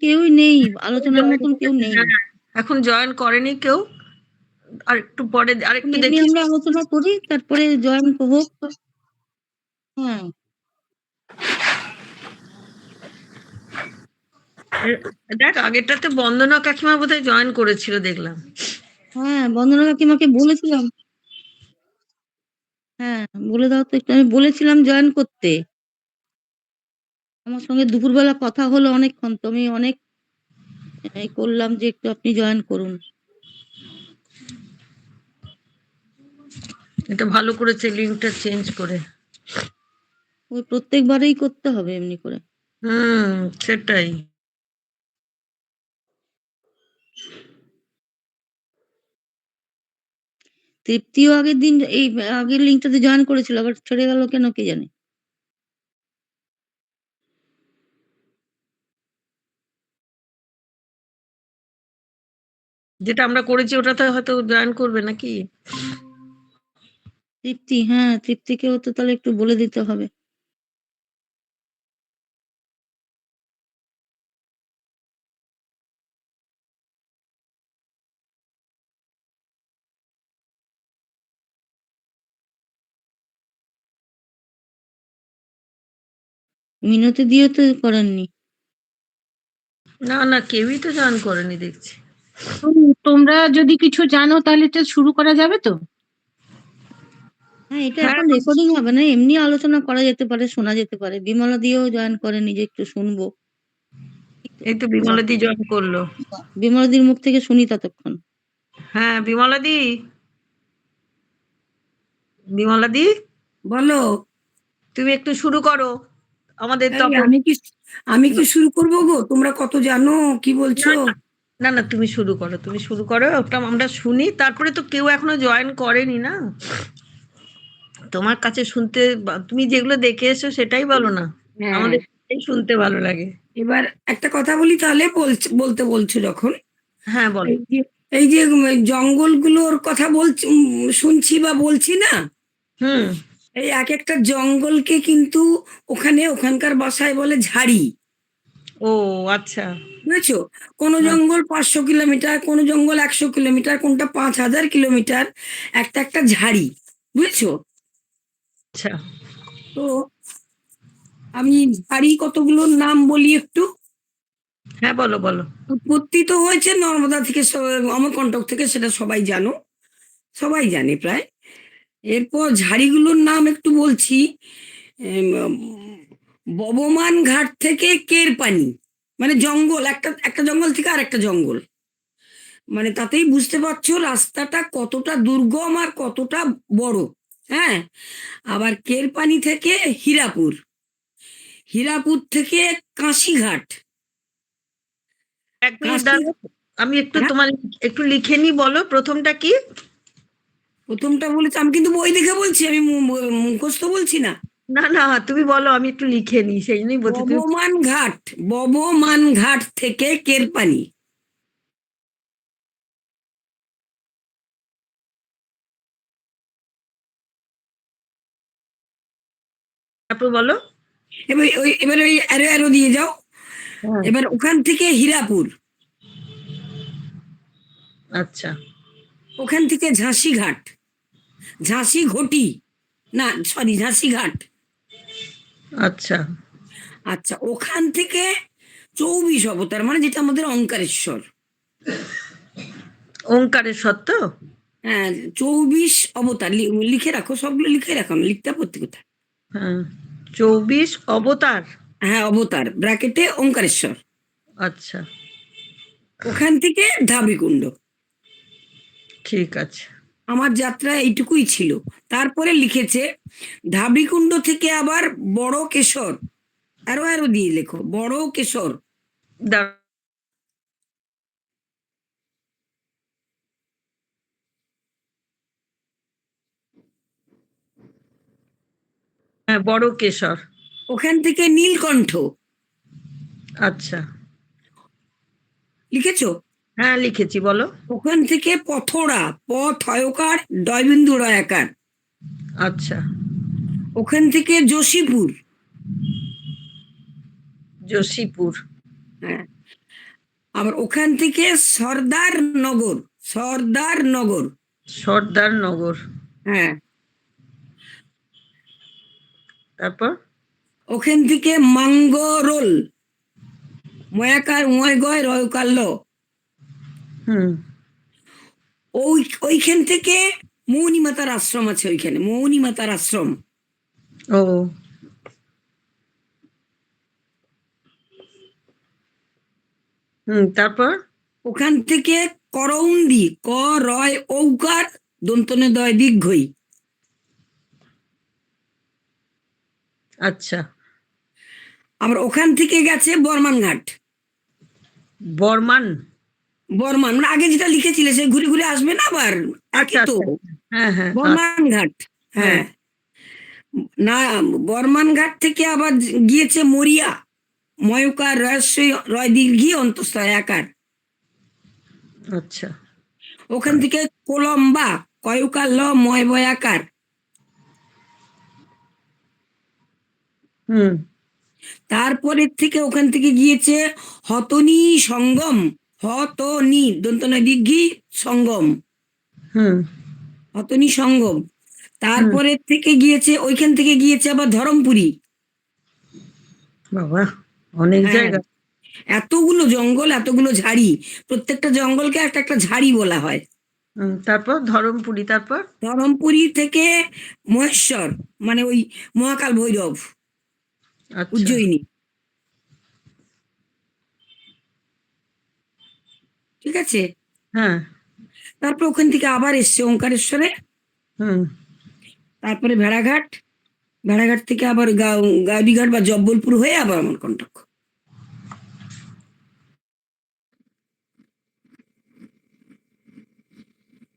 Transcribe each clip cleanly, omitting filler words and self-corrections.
কেউই নেই, আলোচনার মতন কেউ নেই। এখন জয়েন করেনি কেউ, আর একটু পরে আরেকটু এমনি দেখি আমরা আলোচনা করি, তারপরে জয়েন হোক। হ্যাঁ, দেখ আগেরটাতে বন্দনা কাকিমা বোধহয় জয়েন করেছিল দেখলাম। হ্যাঁ, বন্দনা কাকিমাকে বলেছিলাম। হ্যাঁ, বলে দাও তো একটু। আমি বলেছিলাম জয়েন করতে। আমার সঙ্গে দুপুরবেলা কথা হলো অনেকক্ষণ, তো আমি অনেক করলাম যে একটু আপনি জয়েন করুন। এটা ভালো করেছে লিঙ্কটা চেঞ্জ করে। ওই প্রত্যেকবারেই করতে হবে এমনি করে। সেটাই। তৃপ্তিও আগের দিন এই আগের লিঙ্কটাতে জয়েন করেছিল, আবার ছেড়ে গেল কেন কে জানে। যেটা আমরা করেছি ওটাতে হয়তো জয়েন করবে নাকি তৃপ্তি? হ্যাঁ, তৃপ্তিকেও তো তাহলে একটু বলে দিতে হবে। মিনতি দিয়ে তো করেননি। না না, কেউই তো জয়েন করেনি দেখছি। তোমরা যদি কিছু জানো তাহলে এটা শুরু করা যাবে তো? হ্যাঁ, এটা এখন রেকর্ডিং হবে না, এমনি আলোচনা করা যেতে পারে, শোনা যেতে পারে। বিমলা দিয়েও জয়েন করেনি যে একটু শুনবো। এই তো বিমলা দি জয়েন করলো। বিমলা দির মুখ থেকে শুনি ততক্ষণ। হ্যাঁ বিমলা দি, বিমলা দি বলো। তুমি একটু শুরু করো আমাদের। আমি কি শুরু করবো গো? তোমরা কত জানো, কি বলছো? না না, তুমি শুরু করো, তুমি শুরু করো, ওটা আমরা শুনি। তারপরে তো কেউ এখনো জয়েন করেনি না, তোমার কাছে শুনতে, তুমি যেগুলো দেখে এসো সেটাই বলো না, আমাদের শুনতে ভালো লাগে। এবার একটা কথা বলি তাহলে, বলতে বলছো যখন। হ্যাঁ বলো। এই যে জঙ্গলগুলোর কথা বলছি, শুনছি বা বলছি না, এই এক একটা জঙ্গলকে কিন্তু ওখানকার ভাষায় বলে ঝাড়ি। ও আচ্ছা, বুঝেছো? কোন জঙ্গল 500 কিলোমিটার, কোন জঙ্গল 100 কিলোমিটার, কোনটা 5000 কিলোমিটার, একটা একটা ঝাড়ি। বুঝেছো? আচ্ছা, তো আমি ঝাড়ি কতগুলোর নাম বলি একটু। হ্যাঁ বলো বলো। উৎপত্তি তো হয়েছে নর্মদা থেকে, অমরকণ্টক থেকে, সেটা সবাই জানো, সবাই জানে প্রায়। এরপর ঝাড়িগুলোর নাম একটু বলছি। ববমান ঘাট থেকে কেরপানি, মানে জঙ্গল, একটা জঙ্গল থেকে আর একটা জঙ্গল। মানে তাতেই বুঝতে পারছো রাস্তাটা কতটা দুর্গম আর কতটা বড়। হ্যাঁ, আবার কেরপানি থেকে হীরাপুর, হীরাপুর থেকে কাশিঘাট। আমি একটু তোমার একটু লিখে নি, বলো প্রথমটা কি? প্রথমটা বলেছি আমি, কিন্তু বই দেখে বলছি, আমি মুখস্থ বলছি না। না না, তুমি বলো, আমি একটু লিখে নি, সেই জন্যই বলছি। ববমান ঘাট থেকে কেরপানি। তারপর বলো। এবার ওই অ্যারো অ্যারো দিয়ে যাও। এবার ওখান থেকে হীরাপুর। আচ্ছা। ওখান থেকে ঝাঁসি ঘাট, ঝাঁসি ঘটি, না সরি ঝাঁসি ঘাট। আচ্ছা আচ্ছা, ওখান থেকে 24 অবতার, মানে যেটা আমাদের ওঙ্কারেশ্বর। ওঙ্কারেশ্বর তো? হ্যাঁ, 24 অবতার। লিখে রাখো, সবগুলো লিখে রাখো, আমি লিখতে আপত্তি কোথায়? হ্যাঁ, 24 অবতার। হ্যাঁ, অবতার ব্র্যাকেটে ওঙ্কারেশ্বর। আচ্ছা, ওখান থেকে ধাবিকুণ্ড। ঠিক আছে। আমার যাত্রা এইটুকুই ছিল। তারপরে লিখেছে ধাবিকুণ্ড থেকে আবার বড় কেশর, আরো আরো দিয়ে লেখো বড় কেশর। হ্যাঁ, বড় কেশর। ওখান থেকে নীলকণ্ঠ। আচ্ছা, লিখেছো? হ্যাঁ লিখেছি, বলো। ওখান থেকে পথড়া, পথয়কার ডয়বিন্দু রয়াকার। আচ্ছা, ওখান থেকে যোশীপুর। যোশীপুর। হ্যাঁ, আবার ওখান থেকে সর্দার নগর, সর্দার নগর, সর্দারনগর, হ্যাঁ, তারপর ওখান থেকে মাঙ্গরোল, ময়াকার ময়গয় রয়কার ল, হুম, ওইখান থেকে মৌনী মাতার আশ্রম আছে, ওইখানে মৌনী মাতার আশ্রম। ও তারপর ওখান থেকে করৌন্দি, ক রয় ঔকার দন্তনে দয় দীর্ঘই, আচ্ছা, আবার ওখান থেকে গেছে বর্মানঘাট, বর্মান, বর্মান মানে আগে যেটা লিখেছিলে সে ঘুরে ঘুরে আসবে না আবার, একই আচ্ছা তো, আচ্ছা, হ্যাঁ হ্যাঁ বর্মানঘাট, হ্যাঁ, না বর্মানঘাট থেকে আবার গিয়েছে মরিয়া, ময়কার রহস্য রয় দীর্ঘি অন্তস্থ একার, আচ্ছা, ওখান থেকে কোলম্বা, কয়কার ল ময় বয়াকার, হুম, তারপরে থেকে ওখান থেকে গিয়েছে হতনি সঙ্গম, হতনি দন্তনয় দীর্ঘি সঙ্গম, হুম, হতনি সঙ্গম, তারপরে থেকে গিয়েছে ওইখান থেকে গিয়েছে আবার ধরমপুরি। বাবা অনেক হ্যাঁ, জায়গা, এতগুলো জঙ্গল, এতগুলো ঝাড়ি, প্রত্যেকটা জঙ্গলকে একটা একটা ঝাড়ি বলা হয়। তারপর ধরমপুরি, তারপর ধরমপুরি থেকে মহেশ্বর, মানে ওই মহাকাল ভৈরব, আচ্ছা, উজ্জয়িনী, ঠিক আছে। হ্যাঁ, তারপর ওখান থেকে আবার এসছে ওঙ্কারেশ্বরে, হুম, তারপরে ভেড়াঘাট, ভেড়াঘাট থেকে আবার গাউদিঘাট বা জব্বলপুর হয়ে আবার অমরকণ্টক।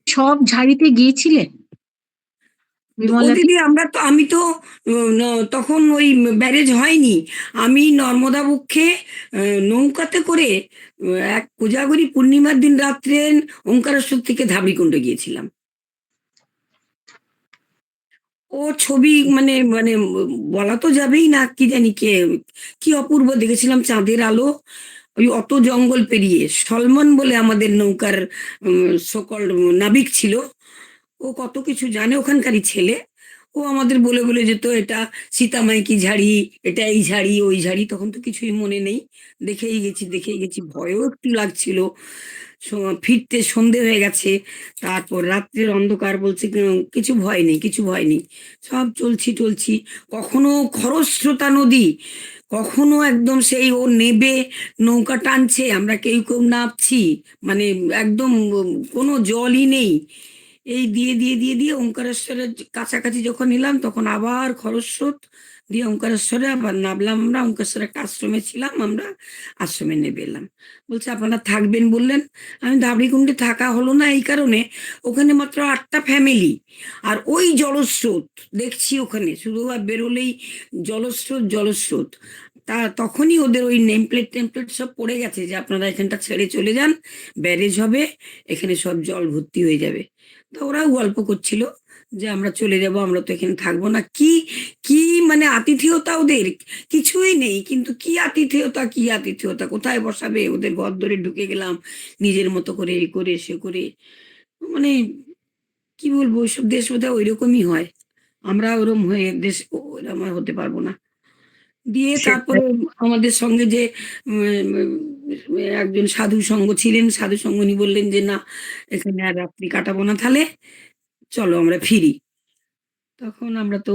সব ঝাড়িতে গিয়েছিলেন ও বিমলা দি? দিদি আমি তো তখন ওই ব্যারেজ হয়নি, আমি নর্মদা বক্ষে নৌকাতে করে এক কোজাগরী পূর্ণিমার দিন রাত্রে ওঙ্কারেশ্বর থেকে ধাবড়িকুণ্ডে গিয়েছিলাম। ও ছবি মানে মানে বলা তো যাবেই না, কি জানি কি অপূর্ব দেখেছিলাম চাঁদের আলো, ওই অত জঙ্গল পেরিয়ে। সলমন বলে আমাদের নৌকার সকল নাবিক ছিল, ও কত কিছু জানে, ওখানকারই ছেলে। ও আমাদের বলে বলে যেত এটা সীতামাইকি ঝাড়ি, এটা এই ঝাড়ি ওই ঝাড়ি, তখন তো কিছুই মনে নেই, দেখেই গেছি, ভয়ও একটু লাগছিল। ফিরতে সন্ধে হয়ে গেছে, তারপর রাত্রের অন্ধকার, বলছে কিছু ভয় নেই, কিছু ভয় নেই, সব চলছি। কখনো খরস্রোতা নদী, কখনো একদম সেই ও নেবে নৌকা টানছে, আমরা কেউ কেউ নামছি, মানে একদম কোনো জলই নেই। এই দিয়ে ওঙ্কারেশ্বরের কাছাকাছি যখন এলাম তখন আবার খরস্রোত, দিয়ে ওঙ্কারেশ্বরে আবার নামলাম আমরা, ওঙ্কারেশ্বরে একটা আশ্রমে ছিলাম আমরা, আশ্রমে নেমে এলাম। বলছে আপনারা থাকবেন বললেন, আমি ধাবড়িকুণ্ডে থাকা হলো না এই কারণে, ওখানে মাত্র 8টা ফ্যামিলি, আর ওই জলস্রোত দেখছি ওখানে, শুধু আর বেরোলেই জলস্রোত। তখনই ওদের ওই টেমপ্লেট সব পড়ে গেছে যে আপনারা এখানটা ছেড়ে চলে যান, ব্যারেজ হবে, এখানে সব জল ভর্তি হয়ে যাবে। তো ওরাও গল্প করছিল যে আমরা চলে যাব, আমরা তো এখানে থাকবো না। কি কি মানে আতিথেয়তা ওদের, কিছুই নেই, কিন্তু কি আতিথেয়তা, কোথায় বসাবে, ওদের ঘর ধরে ঢুকে গেলাম, নিজের মতো করে এ করে সে করে, মানে কি বলবো, ওইসব দেশ বোধহয় ওইরকমই হয়, আমরা ওরম হয়ে দেশ ওরম আর হতে পারবো না। দিয়ে তারপরে আমাদের সঙ্গে যে একজন সাধু সঙ্গ ছিলেন, সাধু সঙ্গ উনি বললেন যে না, এখানে আর রাত্রি কাটাবো না, তাহলে চলো আমরা ফিরি। তখন আমরা তো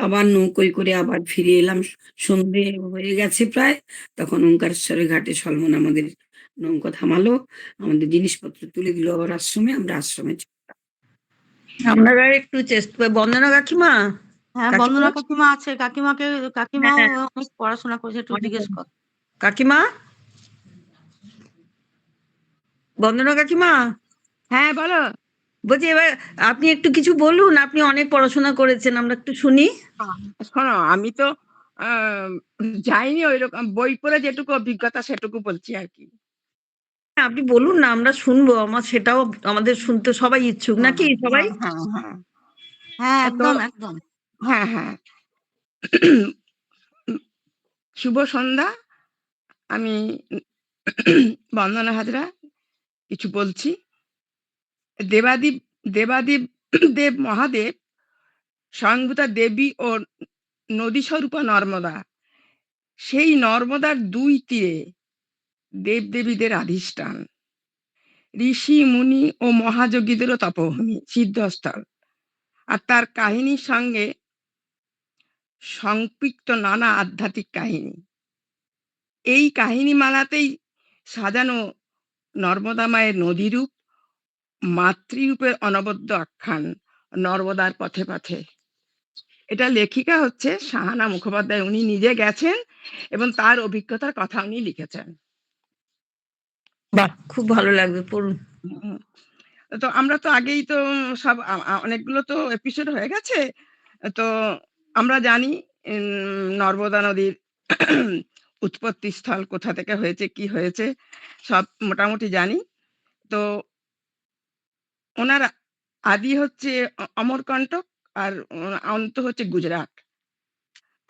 আবার নৌকোয় করে আবার ফিরে এলাম, সন্ধে হয়ে গেছে প্রায়। তখন ওঙ্কারেশ্বরের ঘাটে সলমন আমাদের নৌকা থামালো, আমাদের জিনিসপত্র তুলে দিল আবার আশ্রমে, আমরা আশ্রমে আপনারা একটু চেষ্টা, বন্দনা কাকিমা, হ্যাঁ, কাকিমা, বন্দনা কাকিমা আছে, কাকিমাও হ্যাঁ, অনেক পড়াশোনা করেছে, একটু অনেক জিজ্ঞেস কর। কাকিমা, বন্দনা কাকিমা, হ্যাঁ বলো। বলছি এবার আপনি একটু কিছু বলুন, আপনি অনেক পড়াশোনা করেছেন, আমরা একটু শুনি। শোনো, আমি তো আহ, যাইনি ওই রকম, বই পড়ে যেটুকু অভিজ্ঞতা সেটুকু বলছি আর কি। হ্যাঁ, আপনি বলুন না, আমরা শুনবো, আমার সেটাও আমাদের শুনতে সবাই ইচ্ছুক, হ্যাঁ, নাকি সবাই? হ্যাঁ, হ্যাঁ, হ্যাঁ, তো একদম। হ্যাঁ, হ্যাঁ। শুভ সন্ধ্যা। আমি বন্দনা হাজরা কিছু বলছি। দেবাদিব দেবাদিব দেব মহাদেব স্বয়ংভূতা দেবী ও নদী স্বরূপা নর্মদা, সেই নর্মদার ২ তীরে দেবদেবীদের অধিষ্ঠান, ঋষি মুনি ও মহাযোগীদেরও তপভূমি, সিদ্ধস্থল। আর তার কাহিনীর সঙ্গে সম্পৃক্ত নানা আধ্যাত্মিক কাহিনী। এই কাহিনীমালাতেই সাজানো নর্মদা মায়ের নদীরূপ, মাতৃরূপের অনবদ্য আখ্যান নর্মদার পথে পথে। এটা লেখিকা হচ্ছে সাহানা মুখোপাধ্যায়। উনি নিজে গেছেন এবং তার অভিজ্ঞতার কথা উনি লিখেছেন। বাহ, খুব ভালো লাগবে, পড়ুন। হুম। তো আমরা তো আগেই তো সব অনেকগুলো তো এপিসোড হয়ে গেছে। তো আমরা জানি নর্মদা নদীর উৎপত্তি স্থল কোথা থেকে হয়েছে, কি হয়েছে সব মোটামুটি জানি। তো ওনার আদি হচ্ছে অমরকণ্টক আর অন্ত হচ্ছে গুজরাট।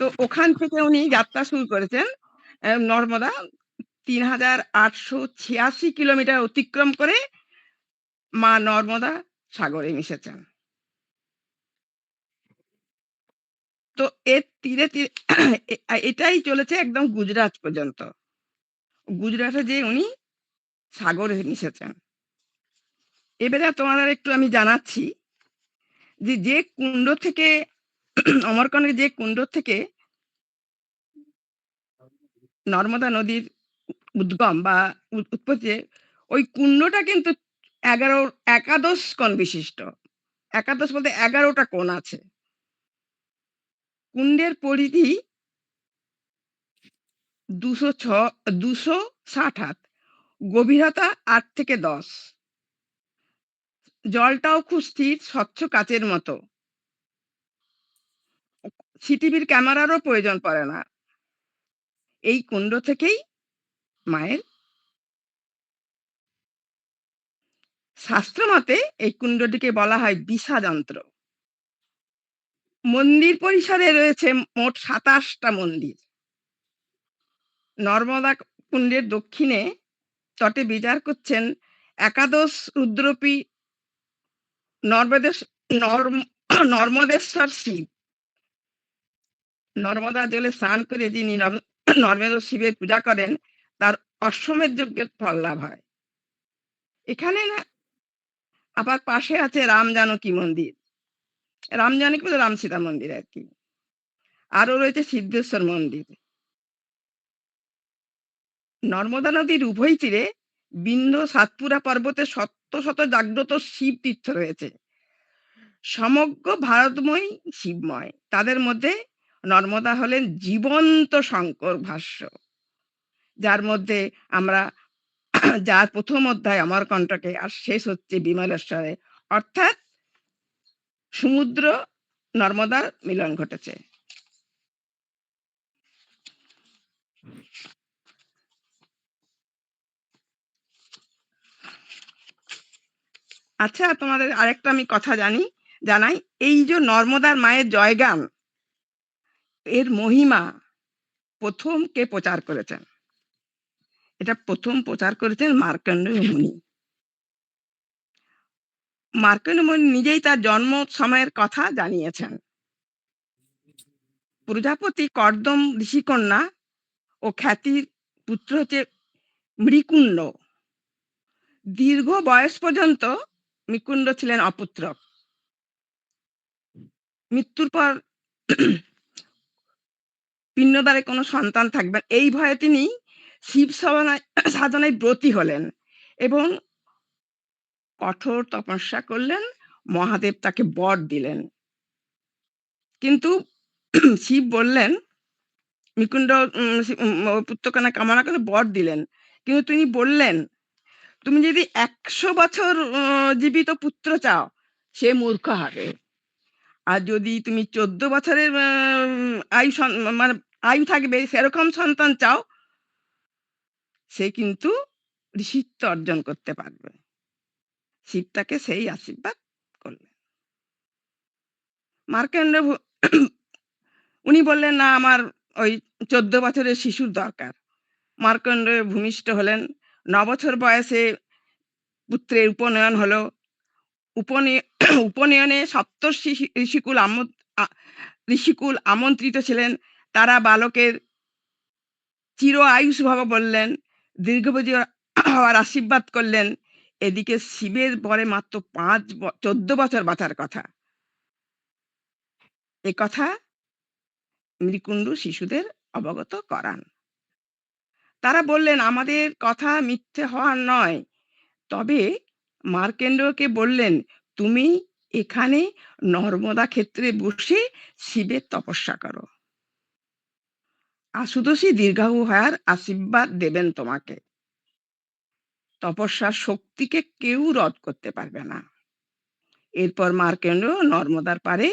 তো ওখান থেকে উনি যাত্রা শুরু করেছেন নর্মদা ৩,৮৮৬ কিলোমিটার অতিক্রম করে মা নর্মদা সাগরে মিশেছেন। তো এর তীরে তীরে এটাই চলেছে একদম গুজরাট পর্যন্ত। গুজরাটে যে উনি সাগরে মিশেছেন। এবারে তোমাদের একটু আমি জানাচ্ছি যে কুণ্ড থেকে অমরকণ্টকের যে কুণ্ড থেকে নর্মদা নদীর উদ্গম বা উৎপত্তি, ওই কুণ্ডটা কিন্তু একাদশ কোণ বিশিষ্ট। একাদশ বলতে ১১টা কোণ আছে। কুণ্ডের পরিধি ২৬০ হাত, গভীরতা ৮ থেকে ১০। জলটাও খুব স্থির, স্বচ্ছ কাচের মতো। সিটিভির ক্যামেরারও প্রয়োজন পড়ে না। এই কুণ্ড থেকেই মায়ের শাস্ত্র মতে এই কুণ্ডটিকে বলা হয় বিশা যন্ত্র। মন্দির পরিসরে রয়েছে মোট ২৭টা মন্দির। নর্মদা কুণ্ডের দক্ষিণে তটে বিরাজ করছেন একাদশ রুদ্রপী নর্মদেশ্বর শিব। নর্মদা জলে স্নান করে যিনি নর্মদেশ্বর শিবের পূজা করেন তার অশ্বমেধ যজ্ঞের ফল লাভ হয়। এখানে না আবার পাশে আছে রাম জানকী মন্দির। রাম জানকী বলতে রাম সীতা মন্দির আর কি। আরো রয়েছে সিদ্ধেশ্বর মন্দির। নর্মদা নদীর উভয় তীরে বিন্ধ্য সাতপুরা পর্বতে শত শত জাগ্রত শিব তীর্থ রয়েছে। সমগ্র ভারতময় শিবময়। তাদের মধ্যে নর্মদা হলেন জীবন্ত শঙ্কর ভাষ্য, যার মধ্যে আমরা যার প্রথম অধ্যায় অমরকণ্টকে আর শেষ হচ্ছে বিমলেশ্বরে, অর্থাৎ সমুদ্র নর্মদার মিলন ঘটেছে। আচ্ছা, তোমাদের আরেকটা আমি কথা জানাই। এই যে নর্মদার মায়ের জয়গান, এর মহিমা প্রথম কে প্রচার করেছেন? এটা প্রথম প্রচার করেছেন মার্কণ্ডেয় মুনি। মার্কণ্ডেয় মুনি নিজেই তার জন্ম সময়ের কথা জানিয়েছেন। প্রজাপতি কর্দম ঋষিকন্যা ও খ্যাতির পুত্র হচ্ছে মৃকুণ্ড। দীর্ঘ বয়স পর্যন্ত মৃকুণ্ড ছিলেন অপুত্রক। মৃত্যুর পর পিণ্ডদ্বারে কোনো সন্তান থাকবে এই ভয়ে তিনি শিব সাধনায় ব্রতী হলেন এবং কঠোর তপস্যা করলেন। মহাদেব তাকে বর দিলেন, কিন্তু শিব বললেন, মৃকুণ্ড পুত্রকন্যা কামনা করে বর দিলেন, কিন্তু তিনি বললেন, তুমি যদি ১০০ বছর জীবিত পুত্র চাও সে মূর্খ হবে, আর যদি তুমি ১৪ বছরের মানে আয়ু থাকবে সেরকম সন্তান চাও সে কিন্তু ঋষিত্ব অর্জন করতে পারবে। শিব তাকে সেই আশীর্বাদ করলেন। মার্কণ্ড উনি বললেন, না আমার ওই ১৪ বছরের শিশুর দরকার। মার্কণ্ডেয় ভূমিষ্ঠ হলেন। 9 বছর বয়সে পুত্রের উপনয়ন হলো। উপনয়নে সপ্তর্ষি ঋষিকুল আমন্ত্রিত ছিলেন। তারা বালকের চির আয়ুষ ভব বললেন, দীর্ঘজীবী হওয়ার আশীর্বাদ করলেন। এদিকে শিবের বরে মাত্র 14 বছর বাঁচার কথা। এ কথা মৃকুণ্ডু শিশুদের অবগত করান। তারা বললেন, আমাদের কথা মিথ্যে হওয়ার নয়। তবে মার্কেন্ডকে বললেন, তুমি এখানে নর্মদা ক্ষেত্রে বসে শিবের তপস্যা করো। আশুতোষী দীর্ঘায়ু হওয়ার আশীর্বাদ দেবেন তোমাকে। তপস্যার শক্তিকে কেউ রদ করতে পারবে না। এরপর মার্কেন্ড নর্মদার পারে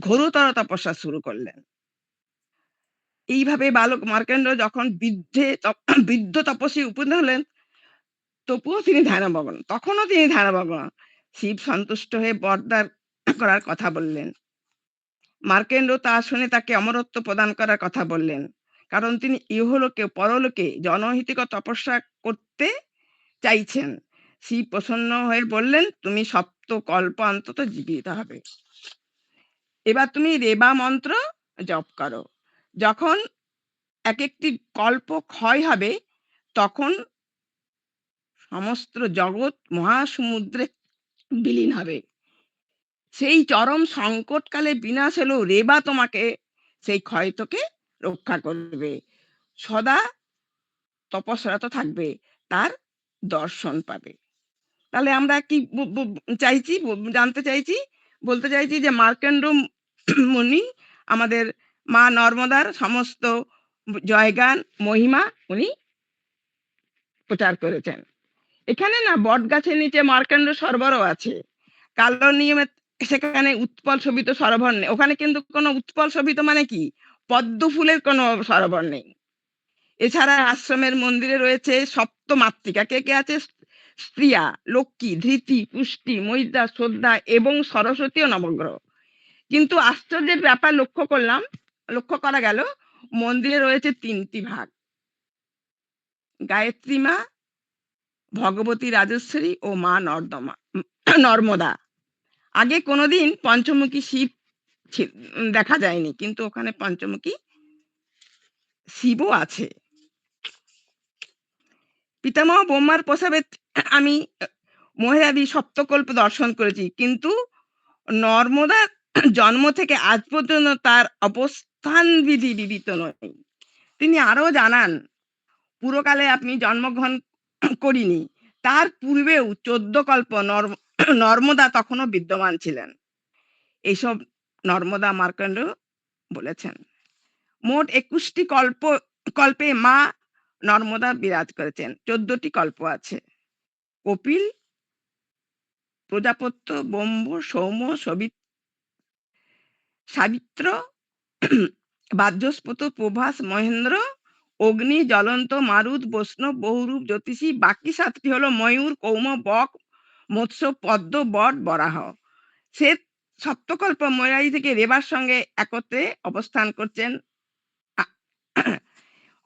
ঘোরতর তপস্যা শুরু করলেন। এইভাবে বালক মার্কেন্ড যখন বৃদ্ধ তপস্বী উপনীত হলেন, তবুও তিনি ধ্যানমগ্ন। তখনও তিনি ধ্যানমগ্ন। শিব সন্তুষ্ট হয়ে বরদান করার কথা বললেন। মার্কেন্ড তা শুনে তাকে অমরত্ব প্রদান করার কথা বললেন, কারণ তিনি ইহলোকে পরলোকে জনহিতকর তপস্যা করতে চাইছেন। শিব প্রসন্ন হয়ে বললেন, তুমি সপ্ত কল্প অন্তত জীবিত হবে। এবার তুমি রেবা মন্ত্র জপ করো। যখন এক একটি কল্প ক্ষয় হবে, তখন সমস্ত জগৎ মহাসমুদ্রে বিলীন হবে। সেই চরম সংকটকালে বিনাশ হলেও রেবা তোমাকে সেই ক্ষয় থেকে রক্ষা করবে। সদা তপস্যারত থাকবে, তার দর্শন পাবে। তাহলে আমরা কি চাইছি, জানতে চাইছি, বলতে চাইছি যে মার্কেন্ড মুনি আমাদের মা নর্মদার সমস্ত জয়গান মহিমা উনি প্রচার করেছেন। এখানে না বট গাছের নিচে মার্কেন্ড সরোবরও আছে। কালো নিয়মে সেখানে উৎপল শোভিত সরোবর নেই। ওখানে কিন্তু কোনো উৎপল শোভিত মানে কি, পদ্ম ফুলের কোনো সরোবর নেই। এছাড়া আশ্রমের মন্দিরে রয়েছে সপ্ত মাতৃকা। কে কে আছে? স্ত্রিয়া, লক্ষ্মী, ধৃতি, পুষ্টি, মৈদা, শ্রদ্ধা এবং সরস্বতী ও নবগ্রহ। কিন্তু আশ্চর্যের ব্যাপার লক্ষ্য করা গেল, মন্দিরে রয়েছে 3টি ভাগ: গায়ত্রী মা, ভগবতী রাজেশ্বরী ও মা নর্মদা। আগে কোনোদিন পঞ্চমুখী শিব দেখা যায়নি, কিন্তু ওখানে পঞ্চমুখী শিবও আছে। পিতামহ ব্রহ্মার প্রসাবে আমি মহেরাদি সপ্তকল্প দর্শন করেছি, কিন্তু নর্মদা জন্ম থেকে আজ পর্যন্ত তার অবস্থান বিধি বিদিত নয়। তিনি আরো জানান, পুরকালে আপনি জন্মগ্রহণ করিনি, তার পূর্বেও 14 কল্প নর্মদা তখনও বিদ্যমান ছিলেন। এইসব নর্মদা মার্কণ্ড বলেছেন। মোট 21টি কল্পে মা নর্মদা বিরাজ করেছেন। 14টি কল্প আছে: কপিল, প্রজাপত্য, ব্রহ্ম, সৌম, সাবিত্র, বাহ্যস্পত, প্রভাস, মহেন্দ্র, অগ্নি, জ্বলন্ত, মারুত, বৈষ্ণব, বহুরূপ, জ্যোতিষী। বাকি 7টি হলো ময়ূর, কৌম, বক, মৎস্য, পদ্ম, বট, বরাহ। সে সপ্তকল্প ময়ূরাদি থেকে রেবার সঙ্গে একত্রে অবস্থান করছেন।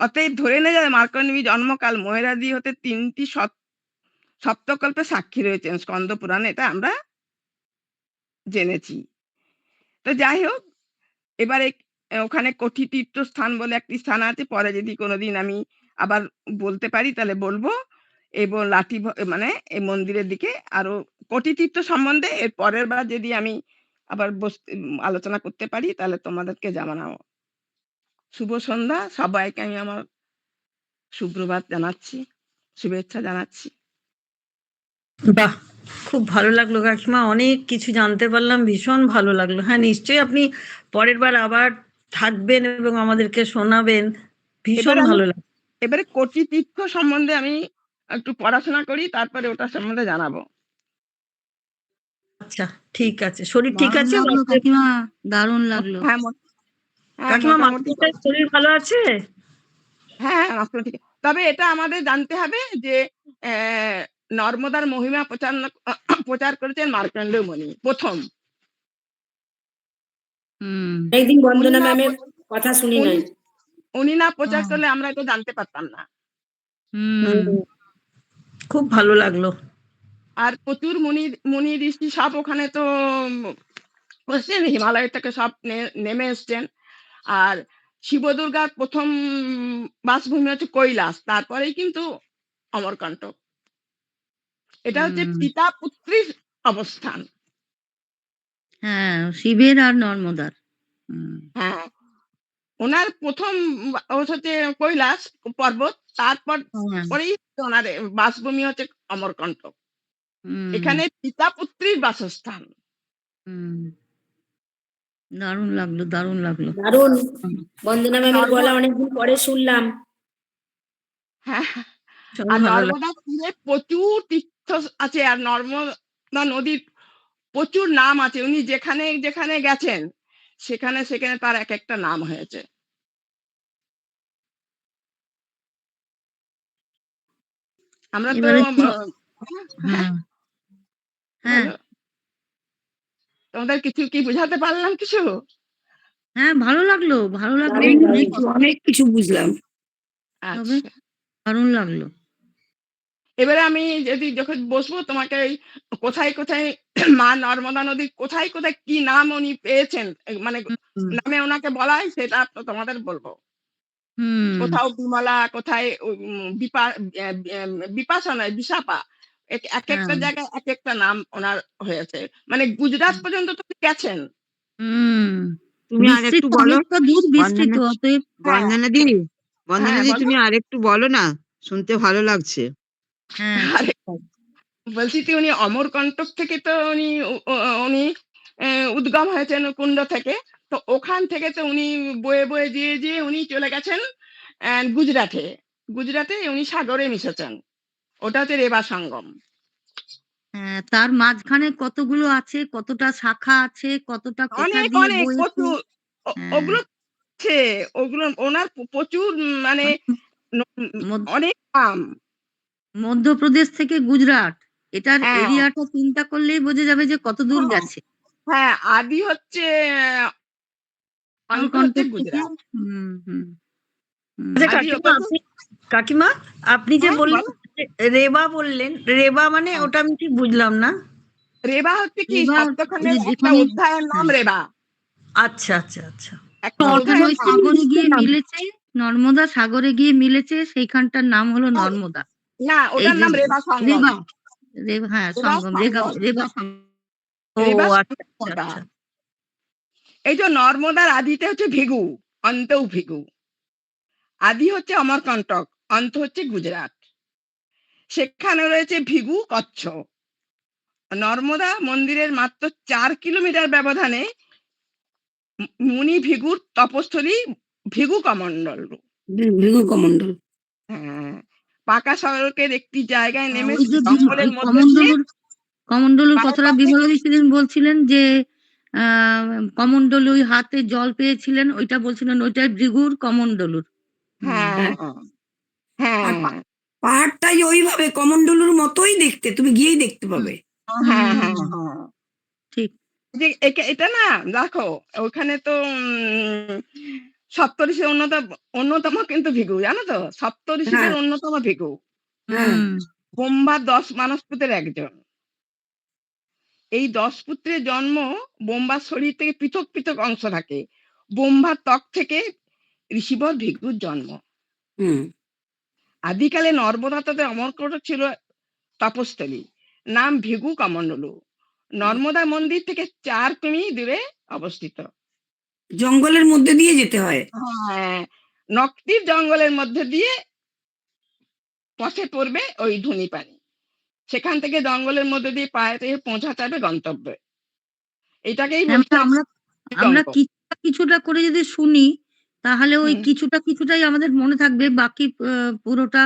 অতএব ধরে নেওয়া যায় মার্কণ্ড জন্মকাল ময়ূরাদি হতে 3টি সপ্তকল্পে সাক্ষী রয়েছেন। স্কন্দ পুরাণে এটা আমরা জেনেছি। তো যাই হোক, এবারে ওখানে কোটি তীর্থ স্থান বলে একটি স্থান আছে। পরে যদি কোনোদিন আমি আবার বলতে পারি তাহলে বলবো। এবং মানে এই মন্দিরের দিকে আরো কোটি তীর্থ সম্বন্ধে এর পরের বার যদি আমি আবার আলোচনা করতে পারি তাহলে তোমাদেরকে জানাবো। শুভ সন্ধ্যা, সবাইকে আমি আমার সুপ্রভাত জানাচ্ছি, শুভেচ্ছা জানাচ্ছি। বাহ, খুব ভালো লাগলো কাকিমা, অনেক কিছু জানতে পারলাম, ভীষণ ভালো লাগলো। হ্যাঁ, নিশ্চয়ই আপনি পরের বার আবার থাকবেন এবং আমাদেরকে শোনাবেন, ভীষণ ভালো লাগলো। এবারে কোটি তীর্থ সম্বন্ধে আমি একটু পড়াশোনা করি, তারপরে ওটা সম্বন্ধে জানাবো। আচ্ছা, ঠিক আছে। শরীর ঠিক আছে কাকিমা? দারুণ লাগলো। হ্যাঁ, কাকিমা, মোটামুটি শরীর ভালো আছে? হ্যাঁ, ঠিক। তবে এটা আমাদের জানতে হবে যে নর্মদার মহিমা প্রচার করেছেন মার্কণ্ড মুনি প্রথম। একদিন বন্দনা ম্যামের কথা শুনি নাই। উনি না প্রচার করলে আমরা এটা জানতে পারতাম না। খুব ভালো লাগলো। আর প্রচুর মুনি ঋষি সব ওখানে তো বসছেন, হিমালয় থেকে সব নেমে এসছেন। আর শিব দুর্গার প্রথম বাসভূমি হচ্ছে কৈলাস, তারপরেই কিন্তু অমরকণ্টক। এটা হচ্ছে পিতা পুত্রীর অবস্থান। হ্যাঁ, শিবের আর নর্মদার। হ্যাঁ, ওনার প্রথম হচ্ছে কৈলাস পর্বত, তারপর পরেই ওনার বাসভূমি হচ্ছে অমরকণ্টক। এখানে পিতা পুত্রীর বাসস্থান। দারুণ লাগলো, দারুণ লাগলো। দারুণ। বন্দনা ম্যামের গলা অনেকদিন পরে শুনলাম। হ্যাঁ, আর নর্মদা তীরে প্রচুর তীর্থ আছে, আর নর্মদা নদীর প্রচুর নাম আছে। উনি যেখানে যেখানে গেছেন সেখানে সেখানে তার এক একটা নাম হয়েছে। আমরা তো তোমাদের কিছু কি বুঝাতে পারলাম কিছু? হ্যাঁ, ভালো লাগলো, ভালো লাগলো, অনেক কিছু বুঝলাম। আচ্ছা, দারুণ লাগলো। এবারে আমি যখন বসবো তোমাকে কোথায় কোথায় মা নর্মদা নদীর কোথায় কোথায় কি নাম উনি পেয়েছেন, মানে নামে ওনাকে বলাই, সেটা তোমাদের বলবো। কোথাও বিমলা, কোথায় বিপাশা নয়, বিশাপা। এক একটা জায়গায় এক একটা নাম ওনার হয়েছে, মানে গুজরাট পর্যন্ত তো গেছেন। তুমি আরেকটু বলো বন্দনা দি, তুমি আরেকটু বলো না, শুনতে ভালো লাগছে। বলছি কি, উনি অমরকণ্টক থেকে তো উনি উদ্গম হয়েছেন কুণ্ড থেকে, তো ওখান থেকে তো উনি বয়ে বয়ে যেয়ে উনি চলে গেছেন গুজরাটে উনি সাগরে মিশেছেন। ওটা হচ্ছে রেবা সঙ্গম। তার মাঝখানে কতগুলো আছে, কতটা শাখা আছে, কতটা অনেক প্রচুর ওগুলো ওনার প্রচুর, মানে অনেক নাম। মধ্যপ্রদেশ থেকে গুজরাট, এটার এরিয়াটা চিন্তা করলেই বোঝা যাবে যে কত দূর গেছে। হ্যাঁ, আদি হচ্ছে গুজরাট। কাকিমা, আপনি যে বললেন রেবা বললেন, রেবা মানে ওটা আমি ঠিক বুঝলাম না। রেবা হচ্ছে কি, সপ্তখণ্ডের একটা অধ্যায়ের নাম রেবা। আচ্ছা আচ্ছা আচ্ছা। সাগরে গিয়ে মিলেছে, নর্মদা সাগরে গিয়ে মিলেছে, সেইখানটার নাম হলো নর্মদা। না, ওটার নাম রেবা সঙ্গম। হ্যাঁ, সঙ্গম, রেবা সঙ্গম। এই যে নর্মদার আদিতে হচ্ছে ভিগু, অন্তও ভিগু। আদি হচ্ছে অমরকণ্টক, অন্ত হচ্ছে গুজরাট। সেখানে রয়েছে ভিগু কচ্ছ। নর্মদা মন্দিরের মাত্র 4 কিলোমিটার ব্যবধানে মুনি ভিগুর তপস্থলী ভিগু কমণ্ডল। হ্যাঁ, পাকা সড়কের একটি জায়গায় নেমে জঙ্গলের মধ্যে কমণ্ডলুর কথাটা বিমলা সেদিন বলছিলেন যে কমণ্ডলু হাতে জল পেয়েছিলেন, ওইটা বলছিলেন, ওইটা ভৃগুর কমণ্ডলুর। পাহাড়টাই ওইভাবে কমণ্ডলুর মতোই দেখতে, তুমি গিয়েই দেখতে পাবে। ঠিক, এটা না দেখো, ওখানে তো সপ্তঋষির অন্যতম কিন্তু ভিগু, জানো তো, সপ্তঋষিদের অন্যতম ভিগু। ব্রহ্মা 10 মানস পুত্রের একজন। এই 10 পুত্রের জন্ম ব্রহ্মার শরীর থেকে পৃথক পৃথক অংশ থাকে। ব্রহ্মার ত্বক থেকে ঋষিবর ভিগুর জন্ম। আদিকালে নর্মদা তথা অমরকণ্টক ছিল তপস্থলী, নাম ভিগু কমণ্ডলু। নর্মদা মন্দির থেকে 4 কিমি দূরে অবস্থিত। জঙ্গলের মধ্যে দিয়ে যেতে হয়। হ্যাঁ, নকটির জঙ্গলের মধ্যে দিয়ে পথে পড়বে ওই ধুনি পানি, সেখান থেকে জঙ্গলের মধ্যে দিয়ে পায়ে পৌঁছাতে হবে গন্তব্যে। এটাকেই আমরা কিছুটা করে যদি শুনি, তাহলে ওই কিছুটাই আমাদের মনে থাকবে, বাকি পুরোটা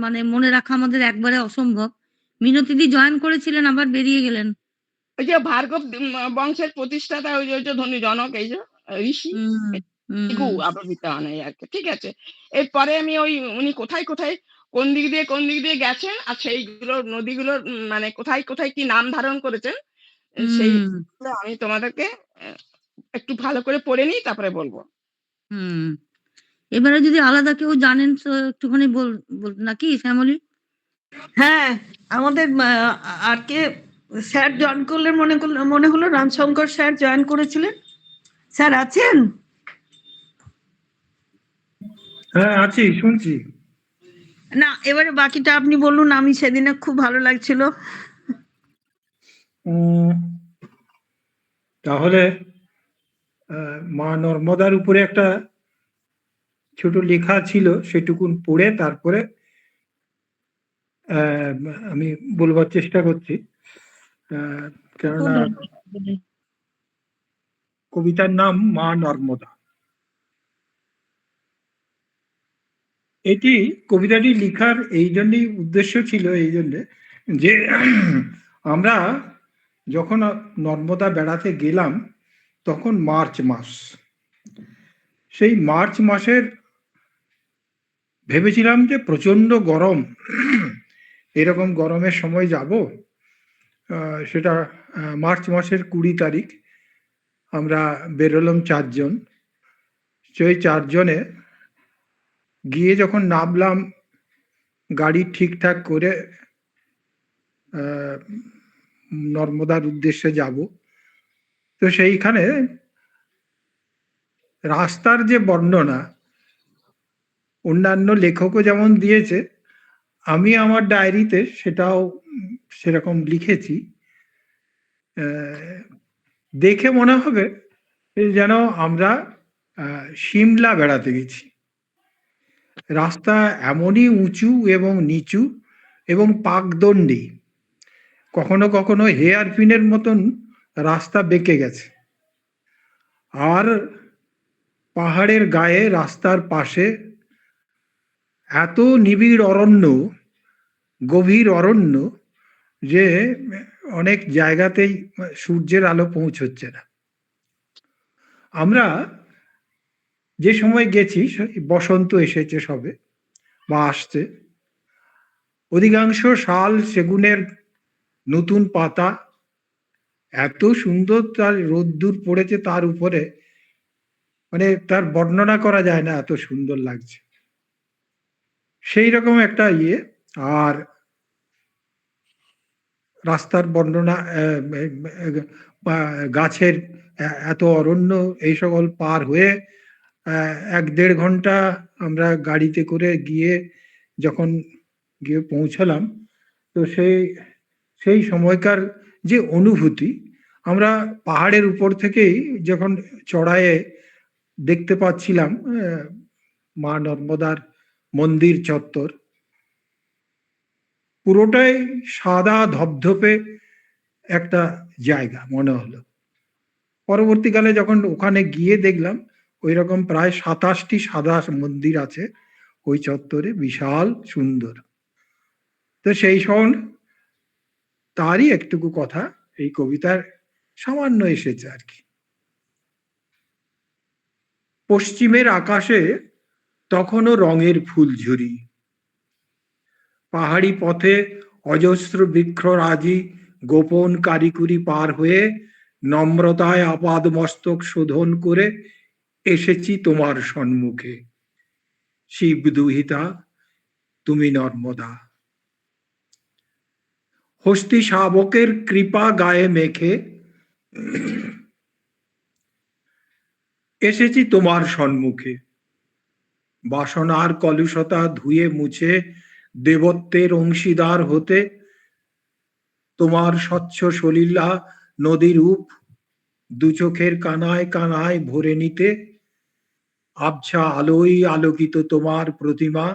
মানে মনে রাখা আমাদের একবারে অসম্ভব। মিনতিদি জয়েন করেছিলেন, আবার বেরিয়ে গেলেন। ওই যে ভার্গব বংশের প্রতিষ্ঠাতা, ওই যে ধনী জনক, এই যে ঋষি আর কি। ঠিক আছে, এরপরে আমি উনি কোথায় কোথায় কোন দিক দিয়ে গেছেন, আর সেইগুলো নদীগুলোর মানে কোথায় কোথায় কি নাম ধারণ করেছেন, সেই আমি তোমাদেরকে একটু ভালো করে পড়ে নিই, তারপরে বলবো। এবারে যদি আলাদা কেউ জানেন তো একটুখানি নাকি শ্যামলী? হ্যাঁ, আমাদের আর কে স্যার জয়েন করলেন মনে হলো রামশঙ্কর স্যার জয়েন করেছিলেন। স্যার আছেন? হ্যাঁ আছি, শুনছি। না, এবারে বাকিটা আপনি বলুন। আমি সেদিনে খুব ভালো লাগছিল। তাহলে মা নর্মদার উপরে একটা ছোট লেখা ছিল, সেটুকুন পড়ে তারপরে আমি বলবার চেষ্টা করছি। কেননা কবিতার নাম মা নর্মদা। এটি কবিতাটি লিখার এই জন্যই উদ্দেশ্য ছিল, এই জন্যে যে আমরা যখন নর্মদা বেড়াতে গেলাম তখন মার্চ মাস। সেই মার্চ মাসের ভেবেছিলাম যে প্রচন্ড গরম, এরকম গরমের সময় যাব। সেটা মার্চ মাসের 20 তারিখ আমরা বেরোলাম 4 জন। সেই 4 জনে গিয়ে যখন নামলাম, গাড়ি ঠিকঠাক করে নর্মদার উদ্দেশ্যে যাব, তো সেইখানে রাস্তার যে বর্ণনা অন্যান্য লেখকও যেমন দিয়েছে, আমি আমার ডায়েরিতে সেটাও সেরকম লিখেছি। দেখে মনে হবে যেন আমরা সিমলা বেড়াতে গেছি। রাস্তা এমনই উঁচু এবং নিচু এবং পাকদণ্ডী, কখনো কখনো হেয়ার পিনের মতন রাস্তা বেঁকে গেছে। আর পাহাড়ের গায়ে রাস্তার পাশে এত নিবিড় অরণ্য, গভীর অরণ্য, যে অনেক জায়গাতেই সূর্যের আলো পৌঁছচ্ছে না। আমরা যে সময় গেছি বসন্ত এসেছে সবে বা আসছে, অধিকাংশ শাল সেগুনের নতুন পাতা, এত সুন্দর তার রোদ্দুর পড়েছে তার উপরে, মানে তার বর্ণনা করা যায় না, এত সুন্দর লাগছে। সেই রকম একটা ইয়ে। আর রাস্তার বর্ণনা, গাছের এত অরণ্য, এই সকল পার হয়ে 1-1.5 ঘন্টা আমরা গাড়িতে করে গিয়ে যখন গিয়ে পৌঁছালাম, তো সেই সময়কার যে অনুভূতি, আমরা পাহাড়ের উপর থেকেই যখন চড়াইয়ে দেখতে পাচ্ছিলাম মা নর্মদার মন্দির চত্বর, পুরোটাই সাদা ধপধপে একটা জায়গা মনে হলো। পরবর্তীকালে যখন ওখানে গিয়ে দেখলাম ওই রকম প্রায় 27টি সাদা মন্দির আছে ওই চত্বরে, বিশাল সুন্দর। তো সেই সব তারই একটুকু কথা এই কবিতার সামান্য এসেছে আর কি। পশ্চিমের আকাশে তখনও রঙের ফুলঝুরি, পাহাড়ি পথে অজস্র বৃক্ষরাজি গোপন কারিকুরি পার হয়ে নম্রতায় আপাদ মস্তক শোধন করে এসেছি তোমার সম্মুখে। শিব দুহিতা তুমি নর্মদা, হস্তি শাবকের কৃপা গায়ে মেখে এসেছি তোমার সম্মুখে। বাসনার কলুষতা ধুয়ে মুছে দেবত্বের অংশীদার হতে, তোমার স্বচ্ছ সলিলা নদীরূপ দু চোখের কানায় কানায় ভরে নিতে, আবছা আলোয় আলোকিত তোমার প্রতিমা,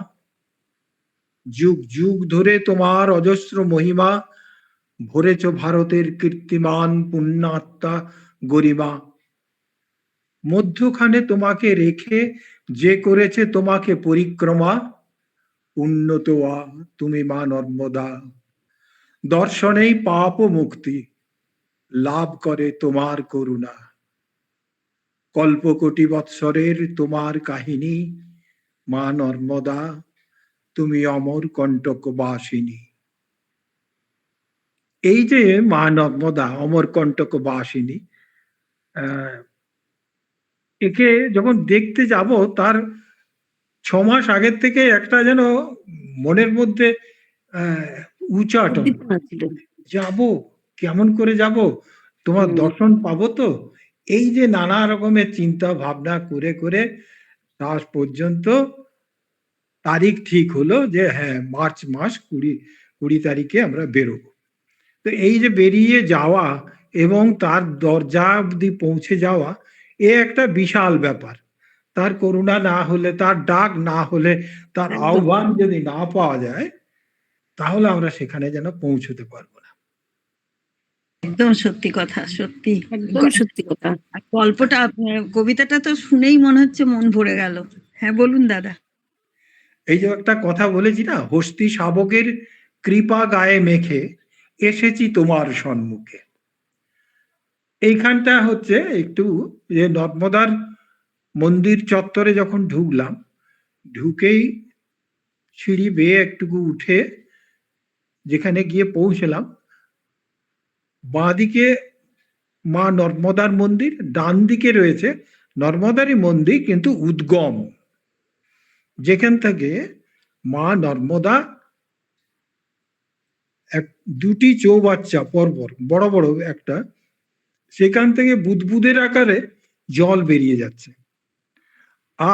যুগ যুগ ধরে তোমার অজস্র মহিমা ভরেছ ভারতের কীর্তিমান পুণ্যাত্মা গরিমা। মধ্যখানে তোমাকে রেখে যে করেছে তোমাকে পরিক্রমা, উন্নত তুমি মা নর্মদা। দর্শনেই পাপ ও মুক্তি লাভ করে তোমার করুণা, কল্পকোটি বৎসরের তোমার কাহিনী, মা নর্মদা তুমি অমর কণ্টক বাসিনী। এই যে মা নর্মদা অমর কণ্টক বাসিনী, একে যখন দেখতে যাব তার 6 মাস আগের থেকে একটা যেন মনের মধ্যে আহ, উচাটন, উদ্দীপনা ছিল। যাব, কেমন করে যাব, তোমার দর্শন পাবো তো, এই যে নানা রকমের চিন্তা ভাবনা করে করে লাস্ট পর্যন্ত তারিখ ঠিক হলো যে হ্যাঁ মার্চ মাস 20 তারিখে আমরা বেরোবো। তো এই যে বেরিয়ে যাওয়া এবং তার দরজা অব্দি পৌঁছে যাওয়া, এ একটা বিশাল ব্যাপার। তার করুণা না হলে, তার ডাক না হলে, তার একদম। আহ্বান যদি না পাওয়া যায়, তাহলে আমরা সেখানে যেন পৌঁছতে পারবো না। একদম সত্যি কথা, সত্যি। একদম সত্যি কথা। আর গল্পটা কবিতাটা তো শুনেই মনে হচ্ছে মন ভরে গেল। হ্যাঁ বলুন দাদা। এই যে একটা কথা বলেছি না, হস্তি শাবকের কৃপা গায়ে মেখে এসেছি তোমার সম্মুখে, এইখানটা হচ্ছে একটু যে নর্মদার মন্দির চত্বরে যখন ঢুকলাম, ঢুকেই সিঁড়ি বেয়ে একটুকু উঠে যেখানে গিয়ে পৌঁছলাম, বাঁদিকে মা নর্মদার মন্দির, ডান দিকে রয়েছে নর্মদারই মন্দির কিন্তু উদ্গম, যেখান থেকে মা নর্মদা দুটি চৌবাচ্চা পরপর বড় বড় একটা, সেখান থেকে বুদবুদের আকারে জল বেরিয়ে যাচ্ছে।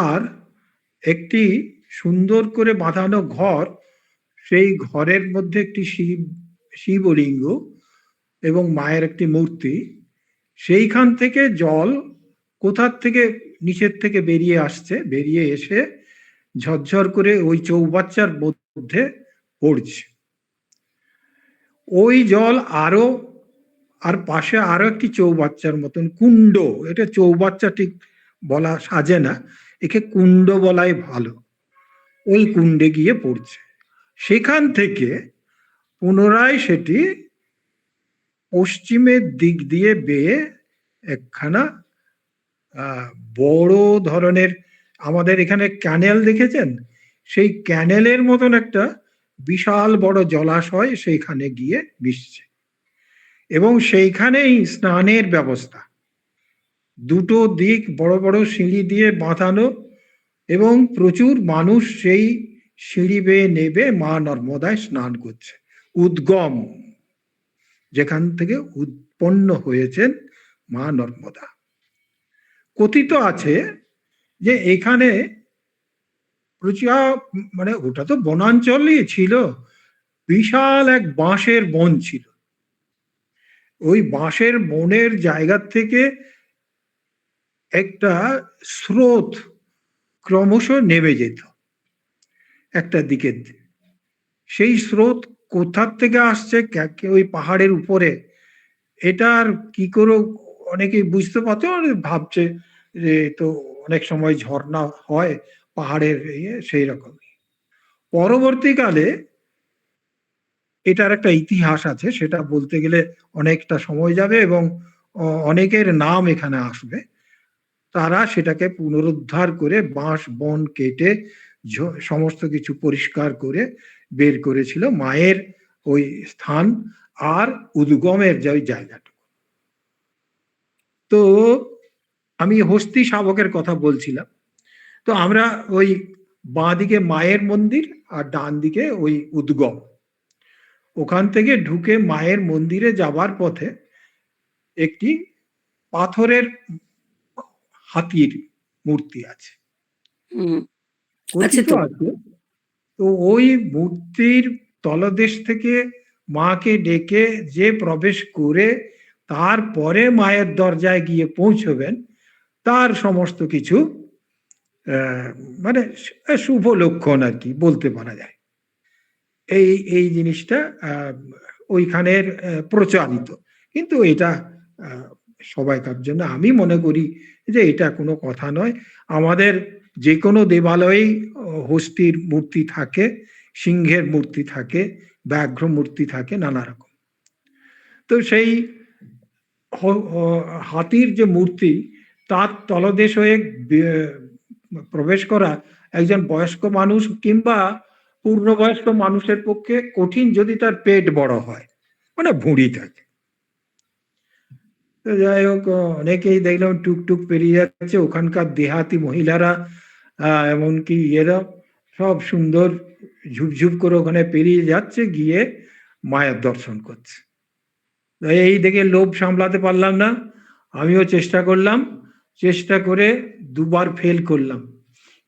আর একটি সুন্দর করে বাঁধানো ঘর, সেই ঘরের মধ্যে একটি শিবলিঙ্গ এবং মায়ের একটি মূর্তি, সেইখান থেকে জল কোথার থেকে নিচের থেকে বেরিয়ে আসছে, বেরিয়ে এসে ঝরঝর করে ওই চৌবাচ্চার মধ্যে পড়ছে। ওই জল আরো, আর পাশে আরো একটি চৌবাচ্চার মতন কুণ্ড, এটা চৌবাচ্চা ঠিক বলা সাজে না, একে কুণ্ড বলাই ভালো, ওই কুণ্ডে গিয়ে পড়ছে। সেখান থেকে পুনরায় সেটি পশ্চিমের দিক দিয়ে বেয়ে একখানা বড় ধরনের, আমাদের এখানে ক্যানেল দেখেছেন, সেই ক্যানেলের মতন একটা বিশাল বড় জলাশয় সেইখানে গিয়ে মিশছে। এবং সেইখানেই স্নানের ব্যবস্থা, দুটো দিক বড় বড় সিঁড়ি দিয়ে বাঁধানো, এবং প্রচুর মানুষ সেই সিঁড়ি বেয়ে নেবে মা নর্মদায় স্নান করছে। উদ্গম, যেখান থেকে উৎপন্ন হয়েছেন মা নর্মদা। কথিত আছে যে এখানে প্রচুর, মানে ওটা তো বনাঞ্চলই ছিল, বিশাল এক বাঁশের বন ছিল। ওই বাঁশের বনের জায়গা থেকে একটা স্রোত ক্রমশ নেমে যেত একটা দিকের, সেই স্রোত কোথার থেকে আসছে ওই পাহাড়ের উপরে, এটা আর কি করে অনেকেই বুঝতে পারছে, ভাবছে যে তো অনেক সময় ঝর্ণা হয় পাহাড়ের সেই রকম। পরবর্তীকালে এটার একটা ইতিহাস আছে, সেটা বলতে গেলে অনেকটা সময় যাবে এবং অনেকের নাম এখানে আসবে। তারা সেটাকে পুনরুদ্ধার করে বাঁশ বন কেটে সমস্ত কিছু পরিষ্কার করে বের করেছিল মায়ের ওই স্থান আর উদ্গমের যে জায়গাটুকু। তো আমি হস্তি শাবকের কথা বলছিলাম। তো আমরা ওই বাঁ দিকে মায়ের মন্দির আর ডান দিকে ওই উদ্গম, ওখান থেকে ঢুকে মায়ের মন্দিরে যাবার পথে একটি পাথরের হাতির মূর্তি আছে, আছে তো। তো ওই মূর্তির তলদেশ থেকে মাকে ডেকে যে প্রবেশ করে তারপরে মায়ের দরজায় গিয়ে পৌঁছবেন, তার সমস্ত কিছু মানে শুভ লক্ষণ আর কি বলতে পারা যায়। এই জিনিসটা ওইখানের প্রচারিত, কিন্তু এটা সবাইকার জন্য আমি মনে করি যে এটা কোনো কথা নয়। আমাদের যে কোনো দেবালয়েই হস্তির মূর্তি থাকে, সিংহের মূর্তি থাকে, ব্যাঘ্র মূর্তি থাকে, নানা রকম। তো সেই হাতির যে মূর্তি, তার তলদেশ হয়ে প্রবেশ করা একজন বয়স্ক মানুষ কিংবা পূর্ণবয়স্ক মানুষের পক্ষে কঠিন, যদি তার পেট বড় হয়, মানে ভুঁড়ি থাকে। তো যাই হোক, অনেকেই দেখলাম টুকটুক পেরিয়ে যাচ্ছে, ওখানকার দেহাতি মহিলারা এমনকি এরা সব সুন্দর ঝুপঝুপ করে ওখানে পেরিয়ে যাচ্ছে, গিয়ে মায়ের দর্শন করছে। তো এই দেখে লোভ সামলাতে পারলাম না, আমিও চেষ্টা করলাম, চেষ্টা করে দুবার ফেল করলাম,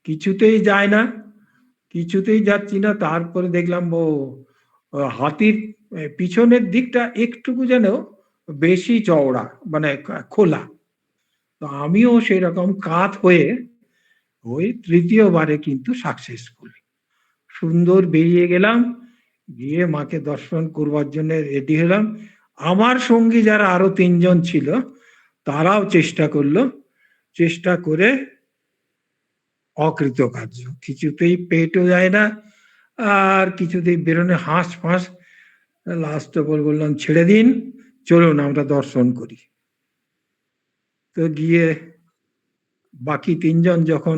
কিছুতেই যায় না, কিছুতেই যাচ্ছি না। তারপরে দেখলাম হাতির পিছনের দিকটা একটুকু যেন বেশি চওড়া, মানে খোলা। তো আমিও সেই রকম কাত হয়ে ওই তৃতীয়বারে কিন্তু সাকসেসফুল, সুন্দর বেরিয়ে গেলাম, গিয়ে মাকে দর্শন করবার জন্য রেডি হলাম। আমার সঙ্গী যারা আরো 3 জন ছিল তারাও চেষ্টা করলো, চেষ্টা করে অকৃতকার্য, কিছুতেই পেটও যায় না আর কিছুতেই বেরোনে হাঁস ফাঁস। লাস্ট বললাম ছেড়ে দিন, চলুন আমরা দর্শন করি। তো গিয়ে বাকি 3 জন যখন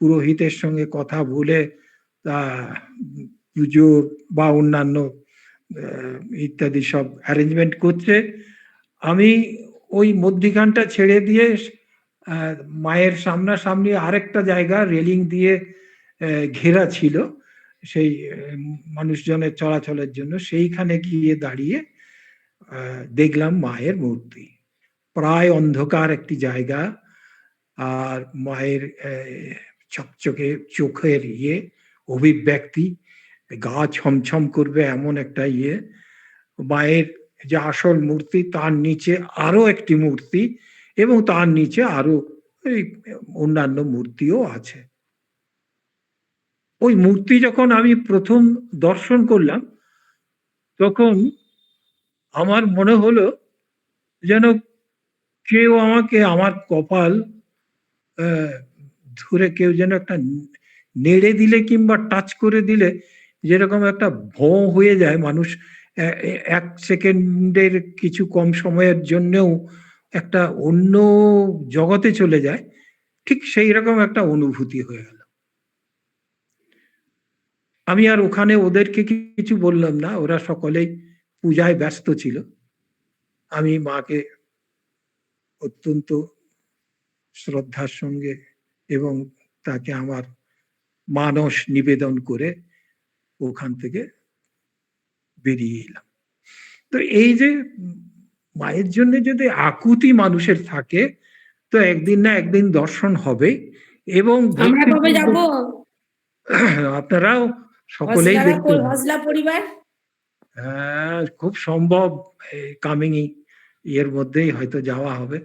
পুরোহিতের সঙ্গে কথা বলে পুজো বা অন্যান্য ইত্যাদি সব অ্যারেঞ্জমেন্ট করছে, আমি ওই মধ্যিখানটা ছেড়ে দিয়ে মায়ের সামনাসামনি আরেকটা জায়গা রেলিং দিয়ে ঘেরা ছিল সেই মানুষজনের চলাচলের জন্য, সেইখানে গিয়ে দাঁড়িয়ে দেখলাম মায়ের মূর্তি, প্রায় অন্ধকার একটি জায়গা, আর মায়ের চকচকে চোখের অভিব্যক্তি, গা ছমছম করবে এমন একটা মায়ের যে আসল মূর্তি, তার নিচে আরো একটি মূর্তি এবং তার নিচে আরো অন্যান্য মূর্তিও আছে। ওই মূর্তি যখন আমি প্রথম দর্শন করলাম তখন আমার মনে হলো যেন কেউ আমাকে, আমার কপাল ধরে কেউ যেন একটা নেড়ে দিলে কিংবা টাচ করে দিলে যেরকম একটা ভোঁ হয়ে যায় মানুষ, 1 সেকেন্ডের কিছু কম সময়ের জন্যও একটা অন্য জগতে চলে যায়, ঠিক সেই রকম একটা অনুভূতি হয়ে গেল। আমি আর ওখানে ওদেরকে কিছু বললাম না, ওরা সকলেই পূজায় ব্যস্ত ছিল। আমি মাকে অত্যন্ত শ্রদ্ধার সঙ্গে এবং তাকে আমার মানস নিবেদন করে ওখান থেকে বেরিয়ে এলাম। তো এই যে মায়ের জন্য যদি আকুতি মানুষের থাকে তো একদিন না একদিন দর্শন হবে। এবং আমরা কবে যাব? আপনারাও সকলেই দেখবেন। হজলা পরিবার খুব সম্ভব কামিং এর মধ্যেই হয়তো যাওয়া হবে,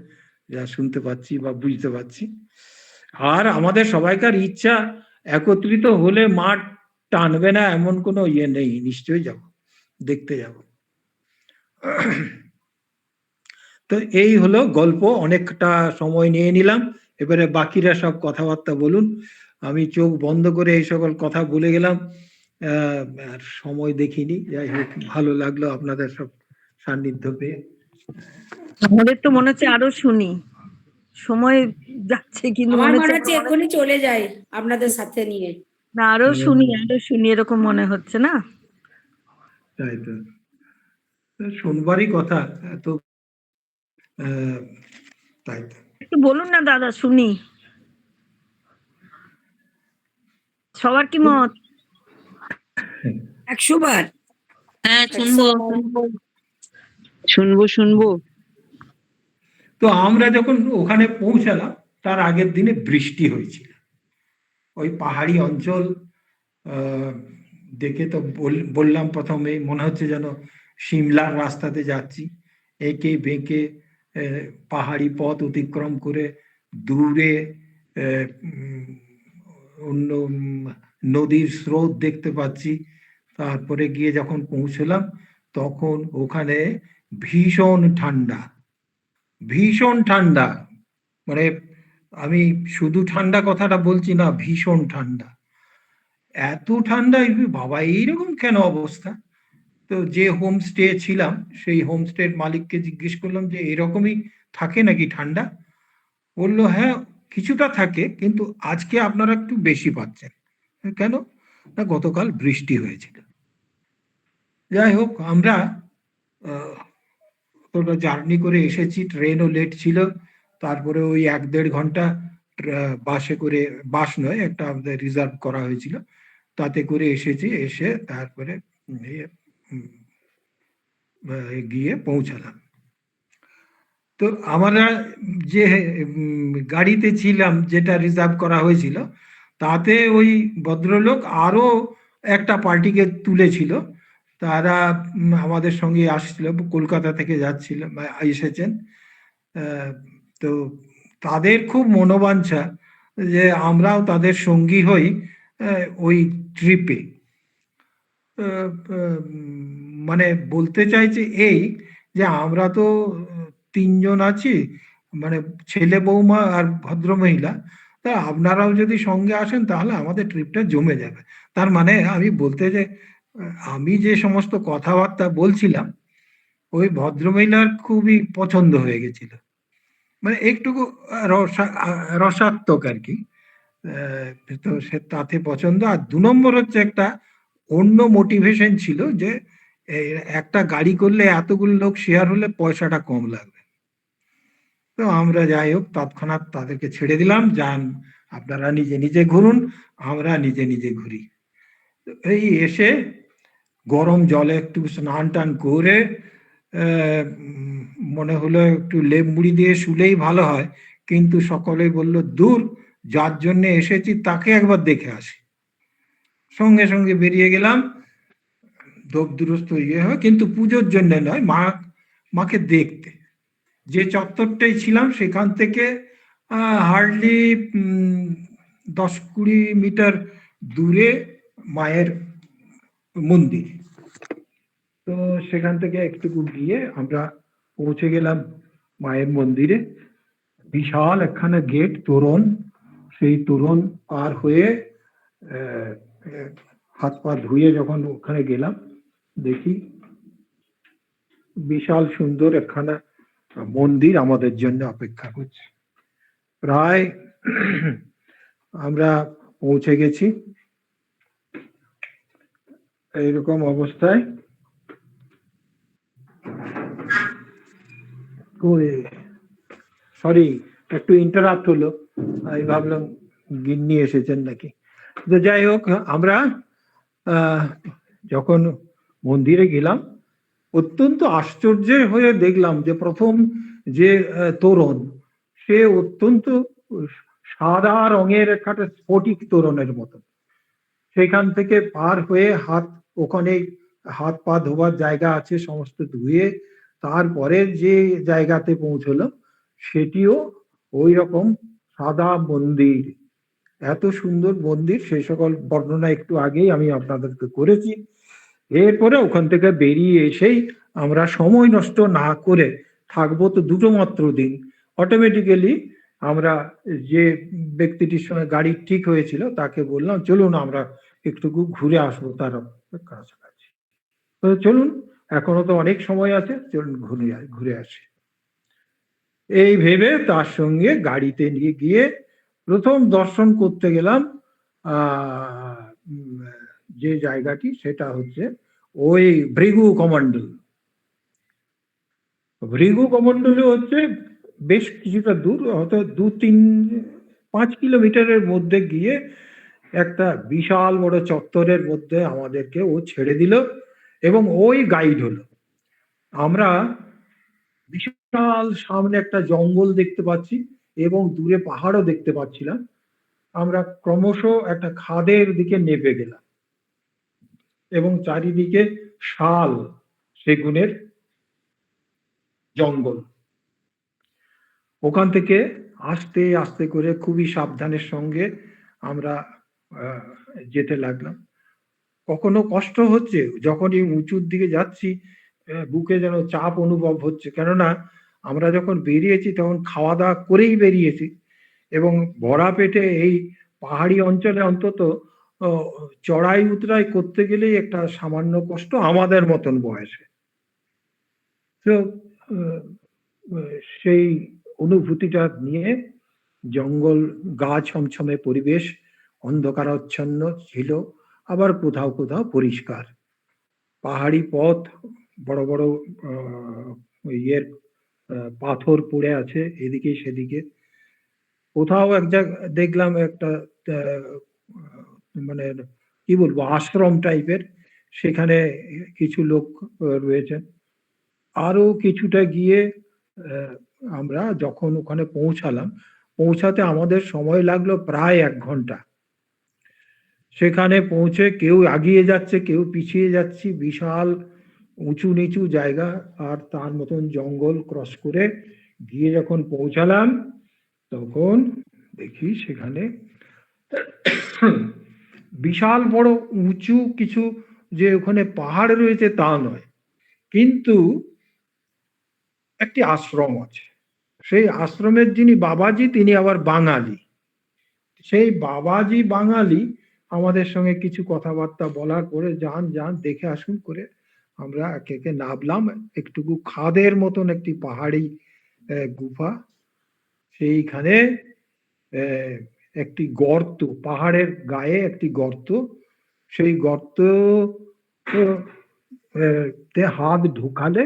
যা শুনতে পাচ্ছি বা বুঝতে পারছি। আর আমাদের সবাইকার ইচ্ছা একত্রিত হলে মাঠ টানবে না এমন কোনো নেই, নিশ্চয়ই যাব, দেখতে যাব। তো এই হলো গল্প, অনেকটা সময় নিয়ে নিলাম, এবারে বাকিরা সব কথাবার্তা বলুন। আমি চোখ বন্ধ করে এই সকল কথা বলে গেলাম, আর সময় দেখিনি। যাই হোক, ভালো লাগলো আপনাদের সব সান্নিধ্য পেয়ে। আমাদের তো মনে হচ্ছে আরো শুনি, সময় যাচ্ছে কিন্তু আমার মনে হচ্ছে এখনই চলে যাই আপনাদের সাথে নিয়ে। না, আরো শুনি এরকম মনে হচ্ছে না? তাই তো, শুনবারই কথা তো, তাই তো। একটু বলুন না দাদা, শুনি সবার কি মত। 100 বার। হ্যাঁ, শুনবো। শুনবো। তো আমরা যখন ওখানে পৌঁছালাম তার আগের দিনে বৃষ্টি হয়েছিল। ওই পাহাড়ি অঞ্চল দেখে তো বললাম প্রথমে মনে হচ্ছে যেন সিমলার রাস্তাতে যাচ্ছি, এঁকে বেঁকে পাহাড়ি পথ অতিক্রম করে দূরে অন্য নদীর স্রোত দেখতে পাচ্ছি। তারপরে গিয়ে যখন পৌঁছলাম তখন ওখানে ভীষণ ঠান্ডা, মানে আমি শুধু ঠান্ডা কথাটা বলছি না, ভীষণ ঠান্ডা, এত ঠান্ডা, বাবা এইরকম কেন অবস্থা। তো যে হোমস্টে ছিলাম সেই হোমস্টের মালিককে জিজ্ঞেস করলাম যে এরকমই থাকে নাকি ঠান্ডা? বললো হ্যাঁ কিছুটা থাকে, কিন্তু আজকে আপনারা একটু বেশি পাচ্ছেন। কেন না, গতকাল বৃষ্টি হয়েছিল। যাই হোক, আমরা জার্নি করে এসেছি, ট্রেনও লেট ছিল, তারপরে ওই 1-1.5 ঘন্টা বাসে করে, বাস নয়, একটা আমাদের রিজার্ভ করা হয়েছিল, তাতে করে এসেছি। এসে তারপরে গিয়ে পৌঁছালাম। তো আমরা যে গাড়িতে ছিলাম, যেটা রিজার্ভ করা হয়েছিল, তাতে ওই ভদ্রলোক আরো একটা পার্টিকে তুলেছিল। তারা আমাদের সঙ্গে আসছিল, কলকাতা থেকে যাচ্ছিল, এসেছেন। তো তাদের খুব মনোবাঞ্ছা যে আমরাও তাদের সঙ্গী হই ওই ট্রিপে। মানে বলতে চাইছে এই যে আমরা তো 3 জন আছি, মানে ছেলে বৌমা আর ভদ্রমহিলা, তা আপনারাও যদি সঙ্গে আসেন তাহলে আমাদের ট্রিপটা জমে যাবে। তার মানে আমি বলতে যে আমি যে সমস্ত কথাবার্তা বলছিলাম ওই ভদ্রমহিলার খুবই পছন্দ হয়ে গেছিল, মানে একটুকু রসাত্মক আর কি। তো সে তাতে পছন্দ। আর 2 নম্বর হচ্ছে একটা অন্য মোটিভেশন ছিল যে একটা গাড়ি করলে এতগুলো লোক শেয়ার হলে পয়সাটা কম লাগবে। তো আমরা যাই হোক তৎক্ষণাৎ তাদেরকে ছেড়ে দিলাম, যান আপনারা নিজে নিজে ঘুরুন, আমরা নিজে নিজে ঘুরি। এই এসে গরম জলে একটু স্নান টান করে মনে হলো একটু লেপ মুড়ি দিয়ে শুলেই ভালো হয়, কিন্তু সকলেই বলল দূর, যার জন্য এসেছি তাকে একবার দেখে আসি। সঙ্গে সঙ্গে বেরিয়ে গেলাম, দুরস্ত হয়, কিন্তু পুজোর জন্য নয়, মাকে দেখতে। যে চত্বরটাই ছিলাম সেখান থেকে হার্ডলি 10-20 মিটার দূরে মায়ের মন্দির। তো সেখান থেকে একটুকু গিয়ে আমরা পৌঁছে গেলাম মায়ের মন্দিরে। বিশাল একখানা গেট, তোরণ। সেই তোরণ পার হয়ে হাত পা ধুয়ে যখন ওখানে গেলাম, দেখি বিশাল সুন্দর একখানা মন্দির আমাদের জন্য অপেক্ষা করছে। প্রায় আমরা পৌঁছে গেছি। এইরকম অবস্থায় সরি, একটু ইন্টারাপ্ট হলো, আমি ভাবলাম গিন্নি এসেছেন নাকি। তো যাই হোক, আমরা যখন মন্দিরে গেলাম অত্যন্ত আশ্চর্য হয়ে দেখলাম যে প্রথম যে তোরণ, সে অত্যন্ত সাদা রঙের একটা স্ফটিক তোরণের মতো। সেখান থেকে পার হয়ে ওখানে হাত পা ধোবার জায়গা আছে, সমস্ত ধুয়ে তারপরে যে জায়গাতে পৌঁছলো সেটিও ওই রকম সাদা মন্দির। এত সুন্দর মন্দির, সেই সকল বর্ণনা একটু আগেই আমি আপনাদেরকে করেছি। এরপরে ওখান থেকে বেরিয়ে এসেই আমরা সময় নষ্ট না করে, থাকবো তো 2 মাত্র দিন, অটোমেটিক্যালি আমরা যে ব্যক্তিটির সঙ্গে গাড়ি ঠিক হয়েছিল তাকে বললাম চলুন আমরা একটু ঘুরে আসবো তার কাছাকাছি। চলুন, এখনো তো অনেক সময় আছে, চলুন ঘুরে আসি। এই ভেবে তার সঙ্গে গাড়িতে নিয়ে গিয়ে প্রথম দর্শন করতে গেলাম যে জায়গাটি, সেটা হচ্ছে ওই ভৃগু কমণ্ডল। ভৃগু কমণ্ডলে হচ্ছে বেশ কিছুটা দূর, হয়তো 2-5 কিলোমিটারের মধ্যে গিয়ে একটা বিশাল বড় চত্বরের মধ্যে আমাদেরকে ও ছেড়ে দিল এবং ওই গাইড হলো। আমরা বিশাল সামনে একটা জঙ্গল দেখতে পাচ্ছি এবং দূরে পাহাড়ও দেখতে পাচ্ছিলাম। আমরা ক্রমশ একটা খাদের দিকে নেমে গেলাম এবং চারিদিকে শাল সেগুনের জঙ্গল। ওখান থেকে আস্তে আস্তে করে খুবই সাবধানের সঙ্গে আমরা যেতে লাগলাম। কখনো কষ্ট হচ্ছে, যখনই উঁচুর দিকে যাচ্ছি বুকে যেন চাপ অনুভব হচ্ছে, কেননা আমরা যখন বেরিয়েছি তখন খাওয়া দাওয়া করেই বেরিয়েছি এবং ভরা পেটে এই পাহাড়ি অঞ্চলে অন্তত চড়াই উতরাই করতে গেলেই একটা সামান্য কষ্ট আমাদের মতন বয়সে। তো সেই অনুভূতিটা নিয়ে, জঙ্গল গা ছমছমে পরিবেশ, অন্ধকারাচ্ছন্ন ছিল, আবার কোথাও কোথাও পরিষ্কার। পাহাড়ি পথ, বড় বড় পাথর পড়ে আছে এদিকে সেদিকে। কোথাও এক জায়গা দেখলাম একটা আহ, মানে কি বলবো আশ্রম টাইপের, সেখানে কিছু লোক রয়েছেন। আরো কিছুটা গিয়ে আহ, আমরা যখন ওখানে পৌঁছাতে আমাদের সময় লাগলো প্রায় 1 ঘন্টা। সেখানে পৌঁছে কেউ এগিয়ে যাচ্ছে, কেউ পিছিয়ে যাচ্ছি, বিশাল উঁচু নিচু জায়গা, আর তার মতন জঙ্গল ক্রস করে গিয়ে যখন পৌঁছালাম তখন দেখি সেখানে বিশাল বড় উঁচু কিছু, যে ওখানে পাহাড় রয়েছে তা নয়, কিন্তু একটি আশ্রম আছে। সেই আশ্রমের যিনি বাবাজি তিনি আবার বাঙালি। সেই বাবাজি বাঙালি আমাদের সঙ্গে কিছু কথাবার্তা বলার পরে যান যান দেখে আসুন করে আমরা একে একে নামলাম একটুকু খাদের মতন একটি পাহাড়ি গুফা। সেইখানে একটি গর্ত, পাহাড়ের গায়ে একটি গর্ত, সেই গর্ত তে হাত ঢুকালে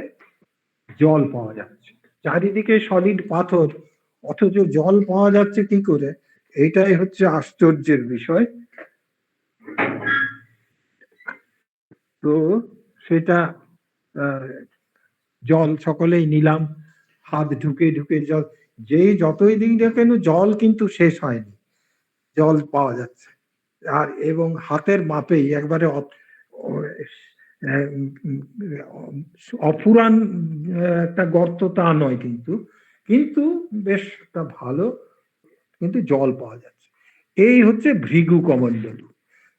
জল পাওয়া যাচ্ছে। চারিদিকে সলিড পাথর, অথচ জল পাওয়া যাচ্ছে কি করে, এটাই হচ্ছে আশ্চর্যের বিষয়। তো সেটা জল সকলেই নিলাম, হাত ঢুকে ঢুকে জল, যতই দিন দেখেন জল কিন্তু শেষ হয়নি, জল পাওয়া যাচ্ছে। আর এবং হাতের মাপেই একবারে অফুরান একটা গর্ত তা নয়, কিন্তু বেশ একটা ভালো, কিন্তু জল পাওয়া যাচ্ছে। এই হচ্ছে ভৃগু কমণ্ডলু।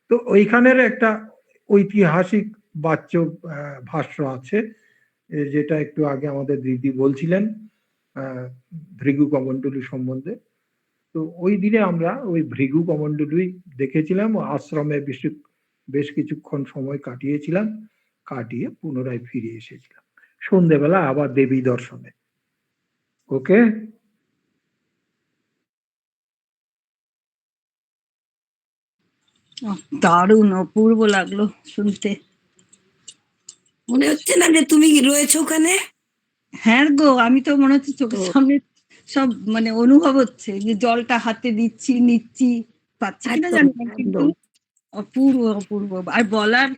তো ওইখানের একটা ঐতিহাসিক বাচ্য ভাষ্য আছে, যেটা একটু আগে আমাদের দিদি বলছিলেন ভৃগু কমণ্ডলু সম্বন্ধে। তো ওই দিনে আমরা ওই ভৃগু কমণ্ডলুই দেখেছিলাম, আশ্রমে বেশ কিছুক্ষণ সময় কাটিয়ে পুনরায় ফিরে এসেছিলাম সন্ধেবেলা আবার দেবী দর্শনে। ওকে, দারুণ অপূর্ব লাগলো শুনতে। মনে হচ্ছে না যে তুমি রয়েছো ওখানে? হ্যাঁ গো, আমি তো মনে হচ্ছে চোখের সামনে সব মানে অনুভব হচ্ছে যে জলটা হাতে নিচ্ছি পাচ্ছি কিনা জানি না, কিন্তু অপূর্ব অপূর্ব। আর বলার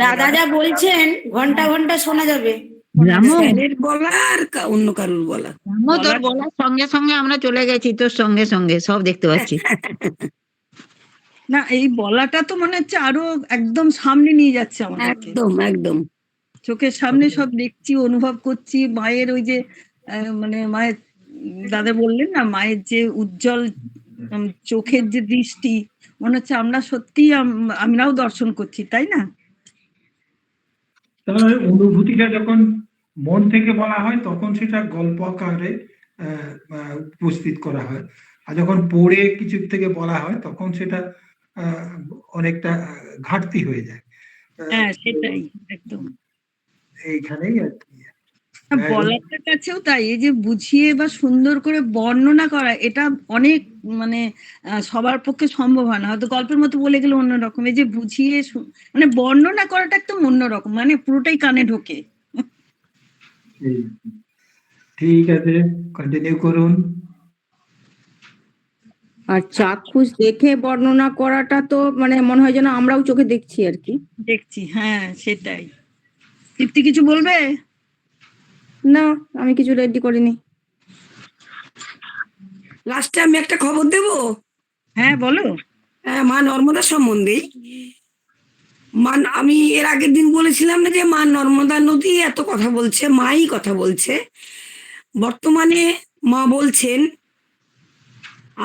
দাদা যা বলছেন ঘন্টা ঘন্টা শোনা যাবে। স্যারের বলা আর অন্য কারুর বলা। তোর বলার সঙ্গে সঙ্গে আমরা চলে গেছি, তোর সঙ্গে সঙ্গে সব দেখতে পাচ্ছি। না, এই বলাটা তো মনে হচ্ছে আরো একদম সামনে নিয়ে যাচ্ছে আমাদেরকে, একদম একদম চোখের সামনে সব দেখছি, অনুভব করছি। মায়ের ওই যে মানে মায়ের, দাদা বললেন না, মায়ের যে উজ্জ্বল চোখের যে দৃষ্টি, মনে হচ্ছে আমরা সত্যি আমরাও দর্শন করছি, তাই না? তাহলে অনুভূতিটা যখন মন থেকে বলা হয় তখন সেটা গল্প আকারে উপস্থিত করা হয়, আর যখন পড়ে কিছু থেকে বলা হয় তখন সেটা অনেকটা ঘাটতি হয়ে যায়। হ্যাঁ, সেটাই একদম। এইখানেই আর কি বলাটার কাছেও তাই, এই যে বুঝিয়ে বা সুন্দর করে বর্ণনা করা, এটা অনেক মানে সবার পক্ষে সম্ভব হয় না। হয়তো গল্পের মতো বলে গেলে অন্যরকম, এই যে বুঝিয়ে মানে বর্ণনা করাটা একদম অন্যরকম, মানে পুরোটাই কানে ঢোকে। ঠিক আছে, কন্টিনিউ করুন। আর চাক্ষুষ দেখে বর্ণনা করাটা তো মানে মনে হয় যেন আমরাও চোখে দেখছি আর কি। দেখছি, হ্যাঁ সেটাই। তৃপ্তি কিছু বলবে? না, আমি কিছু রেডি করিনি। লাস্টে আমি একটা খবর দেব। হ্যাঁ বলো। হ্যাঁ, মা নর্মদা সম্বন্ধে। আমি এর আগের দিন বলেছিলাম না যে মা নর্মদা নদী এত কথা বলছে, মাই কথা বলছে। বর্তমানে মা বলছেন,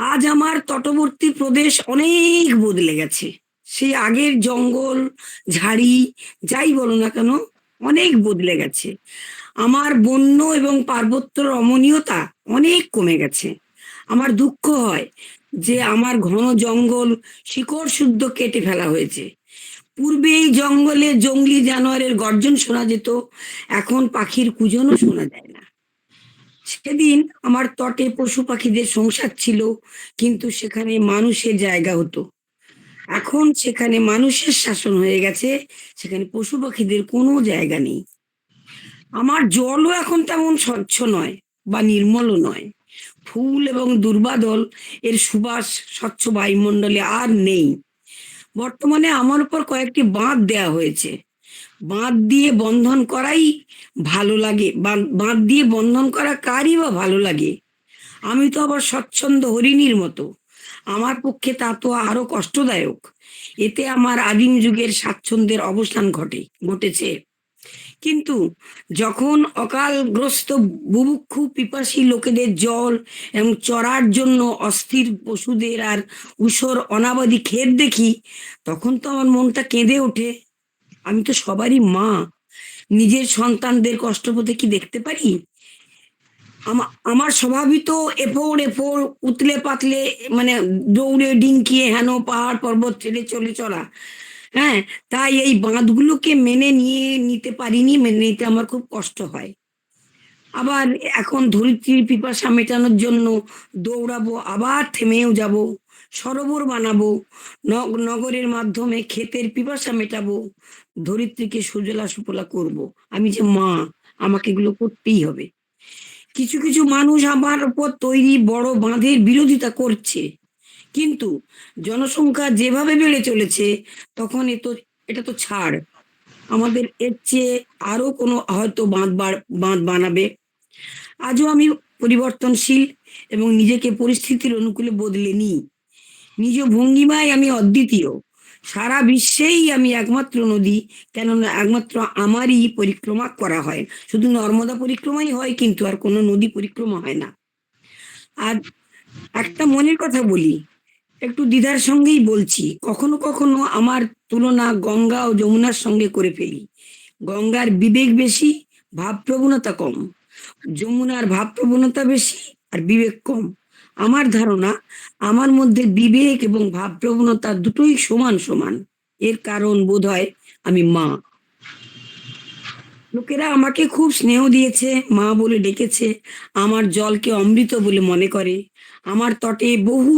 আজ আমার তটবর্তী প্রদেশ অনেক বদলে গেছে। সেই আগের জঙ্গল ঝাড়ি যাই বলো না কেন অনেক বদলে গেছে। আমার বন্য এবং পার্বত্য রমণীয়তা অনেক কমে গেছে। আমার দুঃখ হয় যে আমার ঘন জঙ্গল শিকড় শুদ্ধ কেটে ফেলা হয়েছে। পূর্বে এই জঙ্গলে জঙ্গলি জানোয়ারের গর্জন শোনা যেত, এখন পাখির কুজনও শোনা যায় না। সেদিন আমার তটে পশু পাখিদের সংসার ছিল, কিন্তু সেখানে মানুষের জায়গা হতো। এখন সেখানে মানুষের শাসন হয়ে গেছে, সেখানে পশু পাখিদের কোনো জায়গা নেই। আমার জলও এখন তেমন স্বচ্ছ নয় বা নির্মলও নয়। ফুল এবং দুর্বাদল এর সুবাস স্বচ্ছ বায়ুমণ্ডলে আর নেই। বর্তমানে আমার উপর কয়েকটি বাঁধ দেয়া হয়েছে। বাঁধ দিয়ে বন্ধন করাই ভালো লাগে, বাঁধ দিয়ে বন্ধন করা কারই বা ভালো লাগে? আমি তো আবার স্বচ্ছন্দ হরিণীর মতো, আমার পক্ষে তা তো আরো কষ্টদায়ক। এতে আমার আদিম যুগের স্বাচ্ছন্দ্যের অবসান ঘটেছে। কিন্তু যখন অকালগ্রস্ত বুভুক্ষু পিপাসী লোকেদের জল এবং চড়ার জন্য অস্থির পশুদের আর ঊষর অনাবাদী ক্ষেত দেখি, তখন তো আমার মনটা কেঁদে ওঠে। আমি তো সবারই মা, নিজের সন্তানদের কষ্ট পেতে কি দেখতে পারি? আমার স্বভাবই তো এফোড় উতলে পাতলে, মানে দৌড়ে ডিঙ্কিয়ে হেন পাহাড় পর্বত ছেড়ে চলে চলা। হ্যাঁ, তাই এই বাঁধগুলোকে মেনে নিতে পারিনি, মেনে নিতে আমার খুব কষ্ট হয়। আবার এখন ধরিত্রীর পিপাসা মেটানোর জন্য দৌড়াবো, আবার থেমেও যাব, সরোবর বানাবো, নগরের মাধ্যমে ক্ষেতের পিপাসা মেটাবো, ধরিত্রীকে সুজলা সুফলা করব। আমি যে মা, আমাকে এগুলো করতেই হবে। কিছু কিছু মানুষ আমার উপর তৈরি বড় বাঁধের বিরোধিতা করছে, কিন্তু জনসংখ্যা যেভাবে বেড়ে চলেছে, তখন এটা তো ছাড়, আমাদের এর চেয়ে আরো কোনো হয়তো বাঁধ বানাবে। আজও আমি পরিবর্তনশীল এবং নিজেকে পরিস্থিতির অনুকূলে বদলে নিই। নিজ ভঙ্গিমায় আমি অদ্বিতীয়। সারা বিশ্বেই আমি একমাত্র নদী, কেননা একমাত্র আমারই পরিক্রমা করা হয়। শুধু নর্মদা পরিক্রমাই হয়, কিন্তু আর কোনো নদী পরিক্রমা হয় না। আর একটা মনের কথা বলি, একটু দ্বিধার সঙ্গেই বলছি, কখনো কখনো আমার তুলনা গঙ্গা ও যমুনার সঙ্গে করে ফেলি। গঙ্গার বিবেক বেশি, ভাবপ্রবণতা কম। যমুনার ভাবপ্রবণতা বেশি আর বিবেক কম। আমার ধারণা, আমার মধ্যে বিবেক এবং ভাবপ্রবণতা দুটোই সমান সমান। এর কারণ বোধহয় আমি মা। লোকেরা আমাকে খুব স্নেহ দিয়েছে, মা বলে ডেকেছে, আমার জলকে অমৃত বলে মনে করে। আমার তটে বহু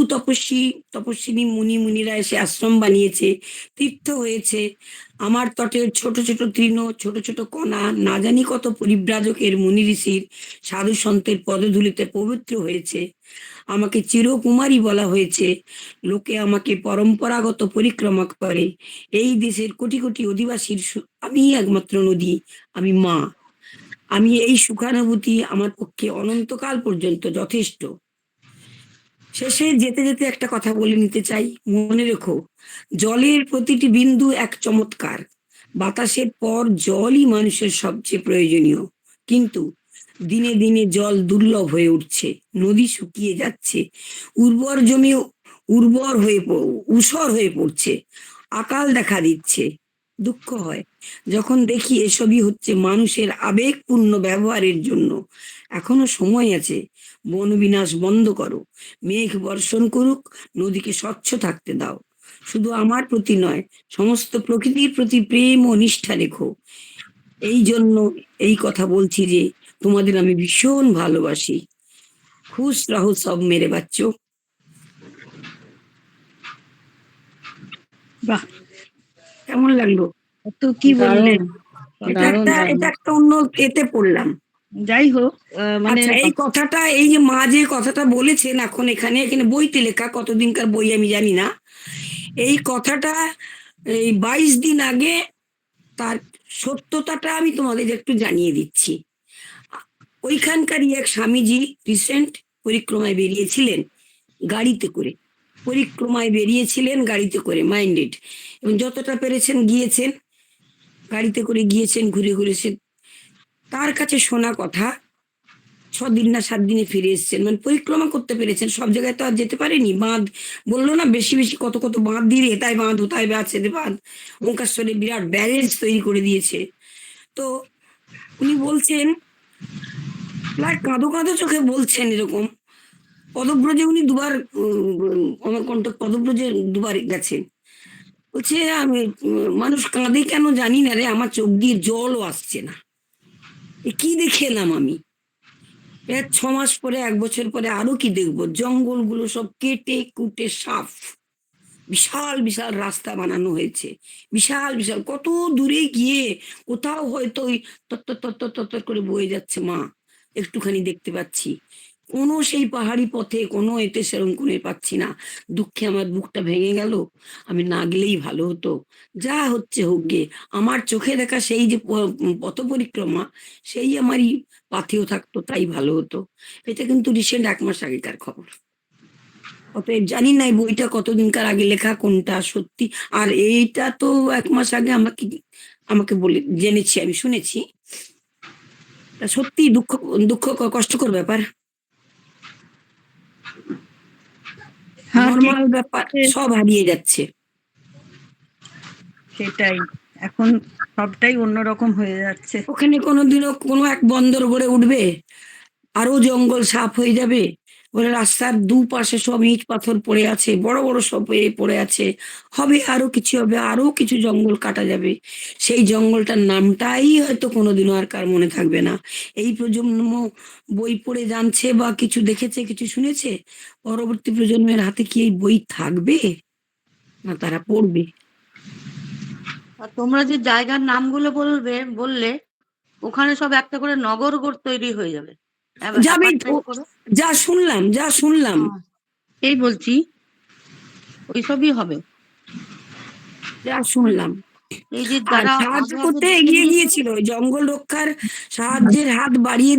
তপস্বিনী মুনিরা এসে আশ্রম বানিয়েছে, তীর্থ হয়েছে। আমার তটের ছোট ছোট তৃণ, ছোট ছোট কণা, না জানি কত পরিব্রাজকের মুনি ঋষির সাধু সন্তের পদধূলিতে পবিত্র হয়েছে। আমাকে চিরকুমারী বলা হয়েছে। লোকে আমাকে পরম্পরাগত পরিক্রমা করে। এই দেশের কোটি কোটি অধিবাসীর আমি একমাত্র নদী, আমি মা। আমি এই সুখানুভূতি আমার পক্ষে অনন্তকাল পর্যন্ত যথেষ্ট। শেষে যেতে যেতে একটা কথা বলে নিতে চাই, মনে রেখো, জলের প্রতিটি বিন্দু এক চমৎকার। বাতাসের পর জলই মানুষের সবচেয়ে প্রয়োজনীয়, কিন্তু দিনে দিনে জল দুর্লভ হয়ে উঠছে, নদী শুকিয়ে যাচ্ছে, উর্বর জমি ঊষর হয়ে পড়ছে, আকাল দেখা দিচ্ছে। দুঃখ হয় যখন দেখি এসবই হচ্ছে মানুষের আবেগপূর্ণ ব্যবহারের জন্য। এখনো সময় আছে, বন বিনাশ বন্ধ করো, মেঘ বর্ষণ করুক, নদীকে স্বচ্ছ থাকতে দাও। শুধু আমার প্রতি নয়, সমস্ত প্রকৃতির প্রতি প্রেম ও নিষ্ঠা রেখো। এই জন্য এই কথা বলছি যে তোমাদের আমি ভীষণ ভালোবাসি। খুশ রাহো সব মেরে বাচ্চো। বাহ, কেমন লাগলো? তো কি বললেন? এটা একটা অন্য এতে পড়লাম। যাই হোক, মানে আচ্ছা, এই কথাটা, এই যে মা যে কথাটা বলেছেন, এখন এখানে বইতে লেখা, কতদিনকার বই আমি জানি না, এই কথাটা এই 22 দিন আগে, তার সত্যতাটা আমি তোমাদের একটু জানিয়ে দিচ্ছি। ওইখানকারই এক স্বামীজি রিসেন্ট পরিক্রমায় বেরিয়েছিলেন গাড়িতে করে, মাইন্ডেড, এবং যতটা পেরেছেন গিয়েছেন, গাড়িতে করে গিয়েছেন, ঘুরে ঘুরে। তার কাছে শোনা কথা, 6 দিন না 7 দিনে ফিরে এসেছেন, মানে পরিক্রমা করতে পেরেছেন। সব জায়গায় তো আর যেতে পারেনি, বাঁধ বললো না, বেশি বেশি কত কত বাঁধ দিয়ে, এটাই বাঁধ ওটাই বাঁধ সেতে বাঁধ, ওঙ্কাশ্বরে বিরাট ব্যারেজ তৈরি করে দিয়েছে। তো উনি বলছেন, প্রায় কাঁদো কাঁদো চোখে বলছেন এরকম, পদব্রজে উনি দুবার, অমরকণ্টক পদব্রজে দুবার গেছেন। বলছে, আমি মানুষ কাঁদে কেন জানি না রে, আমার চোখ দিয়ে জলও আসছে না। কি দেখে এলাম আমি? 6 মাস পরে, 1 বছর পরে আরো কি দেখবো? জঙ্গলগুলো সব কেটে কুটে সাফ, বিশাল বিশাল রাস্তা বানানো হয়েছে, বিশাল বিশাল, কত দূরে গিয়ে কোথাও হয়তো ওই তত্তর তত্তর তত্তর করে বয়ে যাচ্ছে মা, একটুখানি দেখতে পাচ্ছি। কোনো সেই পাহাড়ি পথে কোনো এতে সেরকম কোনো পাচ্ছি না। দুঃখে আমার বুকটা ভেঙে গেল। আমি না গেলেই ভালো হতো। যা হচ্ছে হোক গে। আমার চোখে দেখা সেই যে পথ পরিক্রমা, সেই আমারই পাথেয় থাকতো, তাই ভালো হতো। এটা কিন্তু রিসেন্ট 1 মাস আগেকার খবর। অতএব জানি না এই বইটা কতদিনকার আগে লেখা, কোনটা সত্যি। আর এইটা তো 1 মাস আগে আমাকে বলে জেনেছি, আমি শুনেছি। তা সত্যি দুঃখ কষ্টকর ব্যাপার। নরমাল ব্যাপার সব হারিয়ে যাচ্ছে। সেটাই, এখন সবটাই অন্যরকম হয়ে যাচ্ছে। ওখানে কোনোদিনও কোনো এক বন্দর গড়ে উঠবে, আরো জঙ্গল সাফ হয়ে যাবে। ওরা রাস্তার দুপাশে সব ইট পাথর পড়ে আছে, বড় বড় সব পড়ে আছে। হবে আরো কিছু, হবে আরো কিছু জঙ্গল কাটা যাবে। সেই জঙ্গলটার নামটাই হয়তো কোনোদিনও আর কার মনে থাকবে না। এই প্রজন্ম বই পড়ে জানছে বা কিছু দেখেছে, কিছু শুনেছে। পরবর্তী প্রজন্মের হাতে কি এই বই থাকবে, না তারা পড়বে? আর তোমরা যে জায়গার নামগুলো বললে ওখানে সব একটা করে নগর তৈরি হয়ে যাবে। যাবে তো, যা শুনলাম এই বলছি ওইসবই হবে, যা শুনলাম। এই যে আর যারা সাহায্য আগে করতে দেখে এগিয়ে নিয়েছে, গিয়েছিল, জঙ্গল রক্ষার সাহায্যের হাত বাড়িয়ে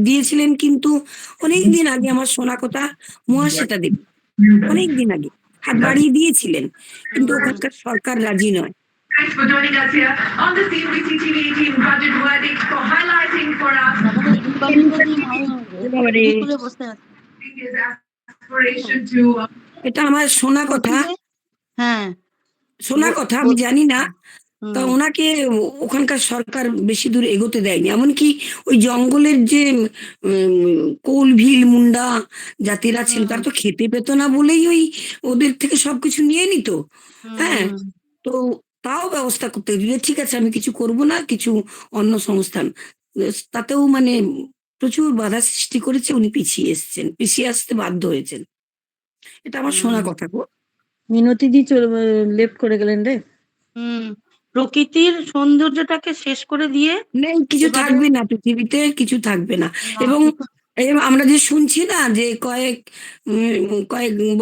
দিয়েছিলেন, কিন্তু অনেকদিন আগে আমার শোনা কথা, মহাশ্বেতা দেবী অনেকদিন আগে হাত বাড়িয়ে দিয়েছিলেন, কিন্তু ওখানকার সরকার রাজি নয়। Thanks for joining us here on the CNBC TV18 budget verdict for highlighting for us আমাদের দীপাবলিটা দিয়ে তুলে বসে আছে। his aspiration to এটা আমার শোনা কথা, হ্যাঁ আমি জানি না। তা ওনাকে ওখানকার সরকার বেশি দূর এগোতে দেয়নি। এমনকি ওই জঙ্গলের যে কোল ভিল মুন্ডা জাতিরা ছিল, তারা তো খেতে পেত না বলেই ওদের থেকে সবকিছু নিয়ে নিত। হ্যাঁ, তো তাও ব্যবস্থা করতে দিলে ঠিক আছে, আমি কিছু করব না, কিছু অন্য সংস্থান, তাতেও মানে প্রচুর বাধা সৃষ্টি করেছে। উনি পিছিয়ে আসতে বাধ্য হয়েছেন। এটা আমার শোনা কথা গো। মিনতি দি লেফট করে গেলেন রে। প্রকৃতির সৌন্দর্যটাকে শেষ করে দিয়ে নেই, কিছু থাকবে না পৃথিবীতে, কিছু থাকবে না। এবং আমরা যে শুনছি না যে কয়েক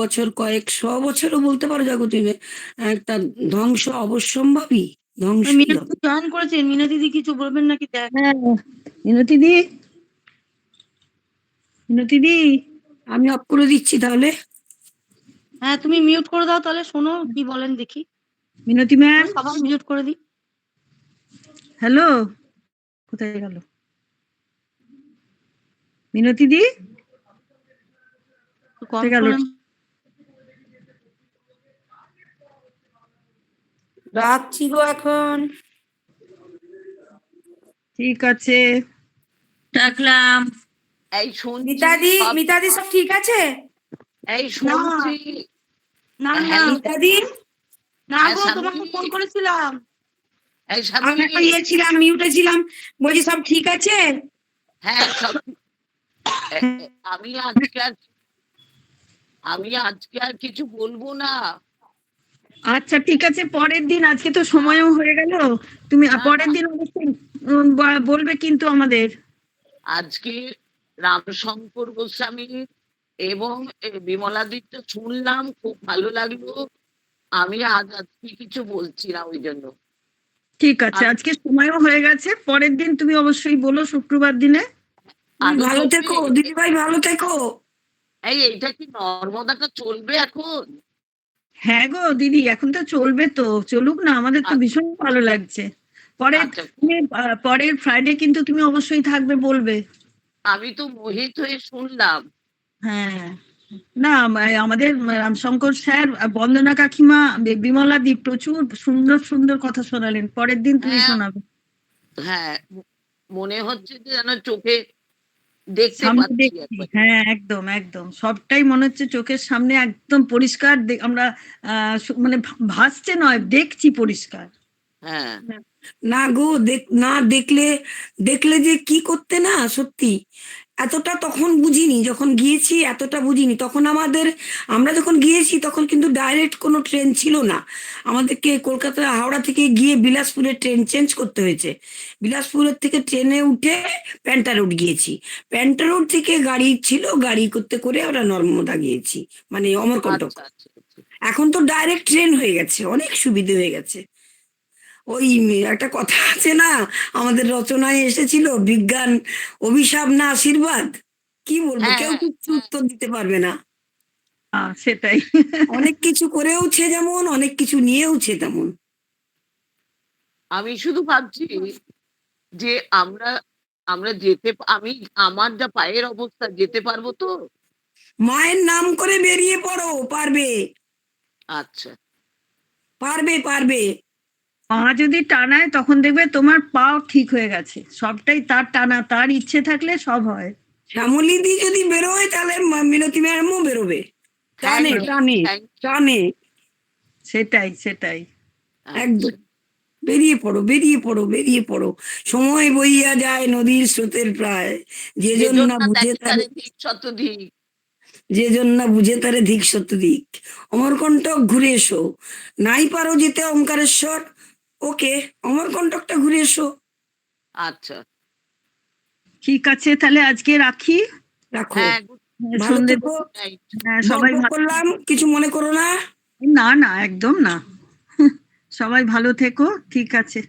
বছর, কয়েকশো বছরও বলতে পারো জগতে একটা ধ্বংস অবশ্যম্ভাবী ধ্বংস। জয়েন করেছে মিনতি দি, কিছু বলবেন নাকি? দেখ মিনতি দি আমি অফ করে দিচ্ছি তাহলে। হ্যাঁ তুমি মিউট করে দাও তাহলে, শোনো কি বলেন দেখি। মিনতি ম্যাম সবাই মিউট করে দিই। হ্যালো, কোথায় গেল মিনতি দি? রাখছি গো এখন। ঠিক আছে, রাখলাম। এই মিতাদি সব ঠিক আছে? এই শুনছি না মিতাদি না গো, তোমাকে ফোন করেছিলাম। এই আমি ছিলাম, মিউটে ছিলাম, বলছি সব ঠিক আছে? হ্যাঁ সব। আমি আজকে আর কিছু বলবো না। আচ্ছা ঠিক আছে, পরের দিন, আজকে তো সময়ও হয়ে গেল, তুমি পরের দিন অবশ্যই বলবে কিন্তু আমাদের। আজকে রামশঙ্কর গোস্বামী এবং বিমলাদিত্য শুনলাম, খুব ভালো লাগলো। আমি আজকে কিছু বলছি না ওই জন্য। ঠিক আছে, আজকে সময়ও হয়ে গেছে, পরের দিন তুমি অবশ্যই বলো, শুক্রবার দিনে। ভালো থেকো দিদি ভাই, ভালো থেকো। এইটা কি নর্মদাটা চলবে এখন? হ্যাঁ গো দিদি, এখন তো চলবে, তো চলুক না, আমাদের তো ভীষণ ভালো লাগছে। পরের ফ্রাইডে কিন্তু তুমি অবশ্যই থাকবে, বলবে। আমি তো মোহিত হয়ে শুনলাম। হ্যাঁ, না আমাদের রামশঙ্কর স্যার, বন্দনা কাকিমা, বিমলা দি প্রচুর সুন্দর সুন্দর কথা শোনালেন। পরের দিন তুমি শোনাবে। হ্যাঁ, মনে হচ্ছে যে যেন চোখে দেখতে পাচ্ছি। হ্যাঁ একদম একদম, সবটাই মনে হচ্ছে চোখের সামনে একদম পরিষ্কার, আমরা মানে ভাসছে নয়, দেখছি পরিষ্কার। হ্যাঁ না গো, না দেখলে যে কি করতে, না সত্যি এতটা তখন বুঝিনি, যখন গিয়েছি এতটা বুঝিনি। তখন আমরা যখন গিয়েছি তখন কিন্তু ডাইরেক্ট কোনো ট্রেন ছিল না, আমাদেরকে কলকাতা হাওড়া থেকে গিয়ে বিলাসপুরে ট্রেন চেঞ্জ করতে হয়েছে। বিলাসপুরের থেকে ট্রেনে উঠে প্যান্টা রোড গিয়েছি, প্যান্টা রোড থেকে গাড়ি ছিল, গাড়ি করতে করে আমরা নর্মদা গিয়েছি, মানে অমরকণ্টক। আচ্ছা আচ্ছা আচ্ছা। এখন তো ডাইরেক্ট ট্রেন হয়ে গেছে, অনেক সুবিধে হয়ে গেছে। ওই একটা কথা আছে না, আমাদের রচনায় এসেছিল, বিজ্ঞান অভিশাপ না আশীর্বাদ। কি বলবো, হ্যাঁ কেউ হ্যাঁ কিছু হ্যাঁ। উত্তর দিতে পারবে না। সেটাই। অনেক কিছু করেওছে যেমন, অনেক কিছু নিয়েওছে তেমন। আমি শুধু ভাবছি যে আমরা আমরা আমার যা পায়ের অবস্থা, যেতে পারবো তো? মায়ের নাম করে বেরিয়ে পড়ো, পারবে আচ্ছা। পারবে পারবে। পা যদি টানায় তখন দেখবে তোমার পা ঠিক হয়ে গেছে, সবটাই তার টানা, তার ইচ্ছে থাকলে সব হয়। শ্যামলী দি যদি বেরোয় তাহলে মিনতি ম্যাডামও বেরোবে, টানে Thank you, টানে thank you. টানে। সেটাই সেটাই। একদম বেরিয়ে পড়ো, বেরিয়ে পড়ো, বেরিয়ে পড়ো। সময় বইয়া যায় নদীর স্রোতের প্রায়, যে জন না বুঝে তারে, দিক শতধিক। যে জন না বুঝে তারে ধিক শতদিক। অমরকণ্টক ঘুরে এসো, নাই পারো যেতে ওঙ্কারেশ্বর, ওকে অমরকণ্টকটা ঘুরে এসো। আচ্ছা। ঠিক আছে, তাহলে আজকে রাখি। রাখো, হ্যাঁ, ভালো সন্ধে থেকো। night. সবাই গল্প করলাম, কিছু মনে করো না। না না, একদম না। সবাই ভালো থেকো, ঠিক আছে।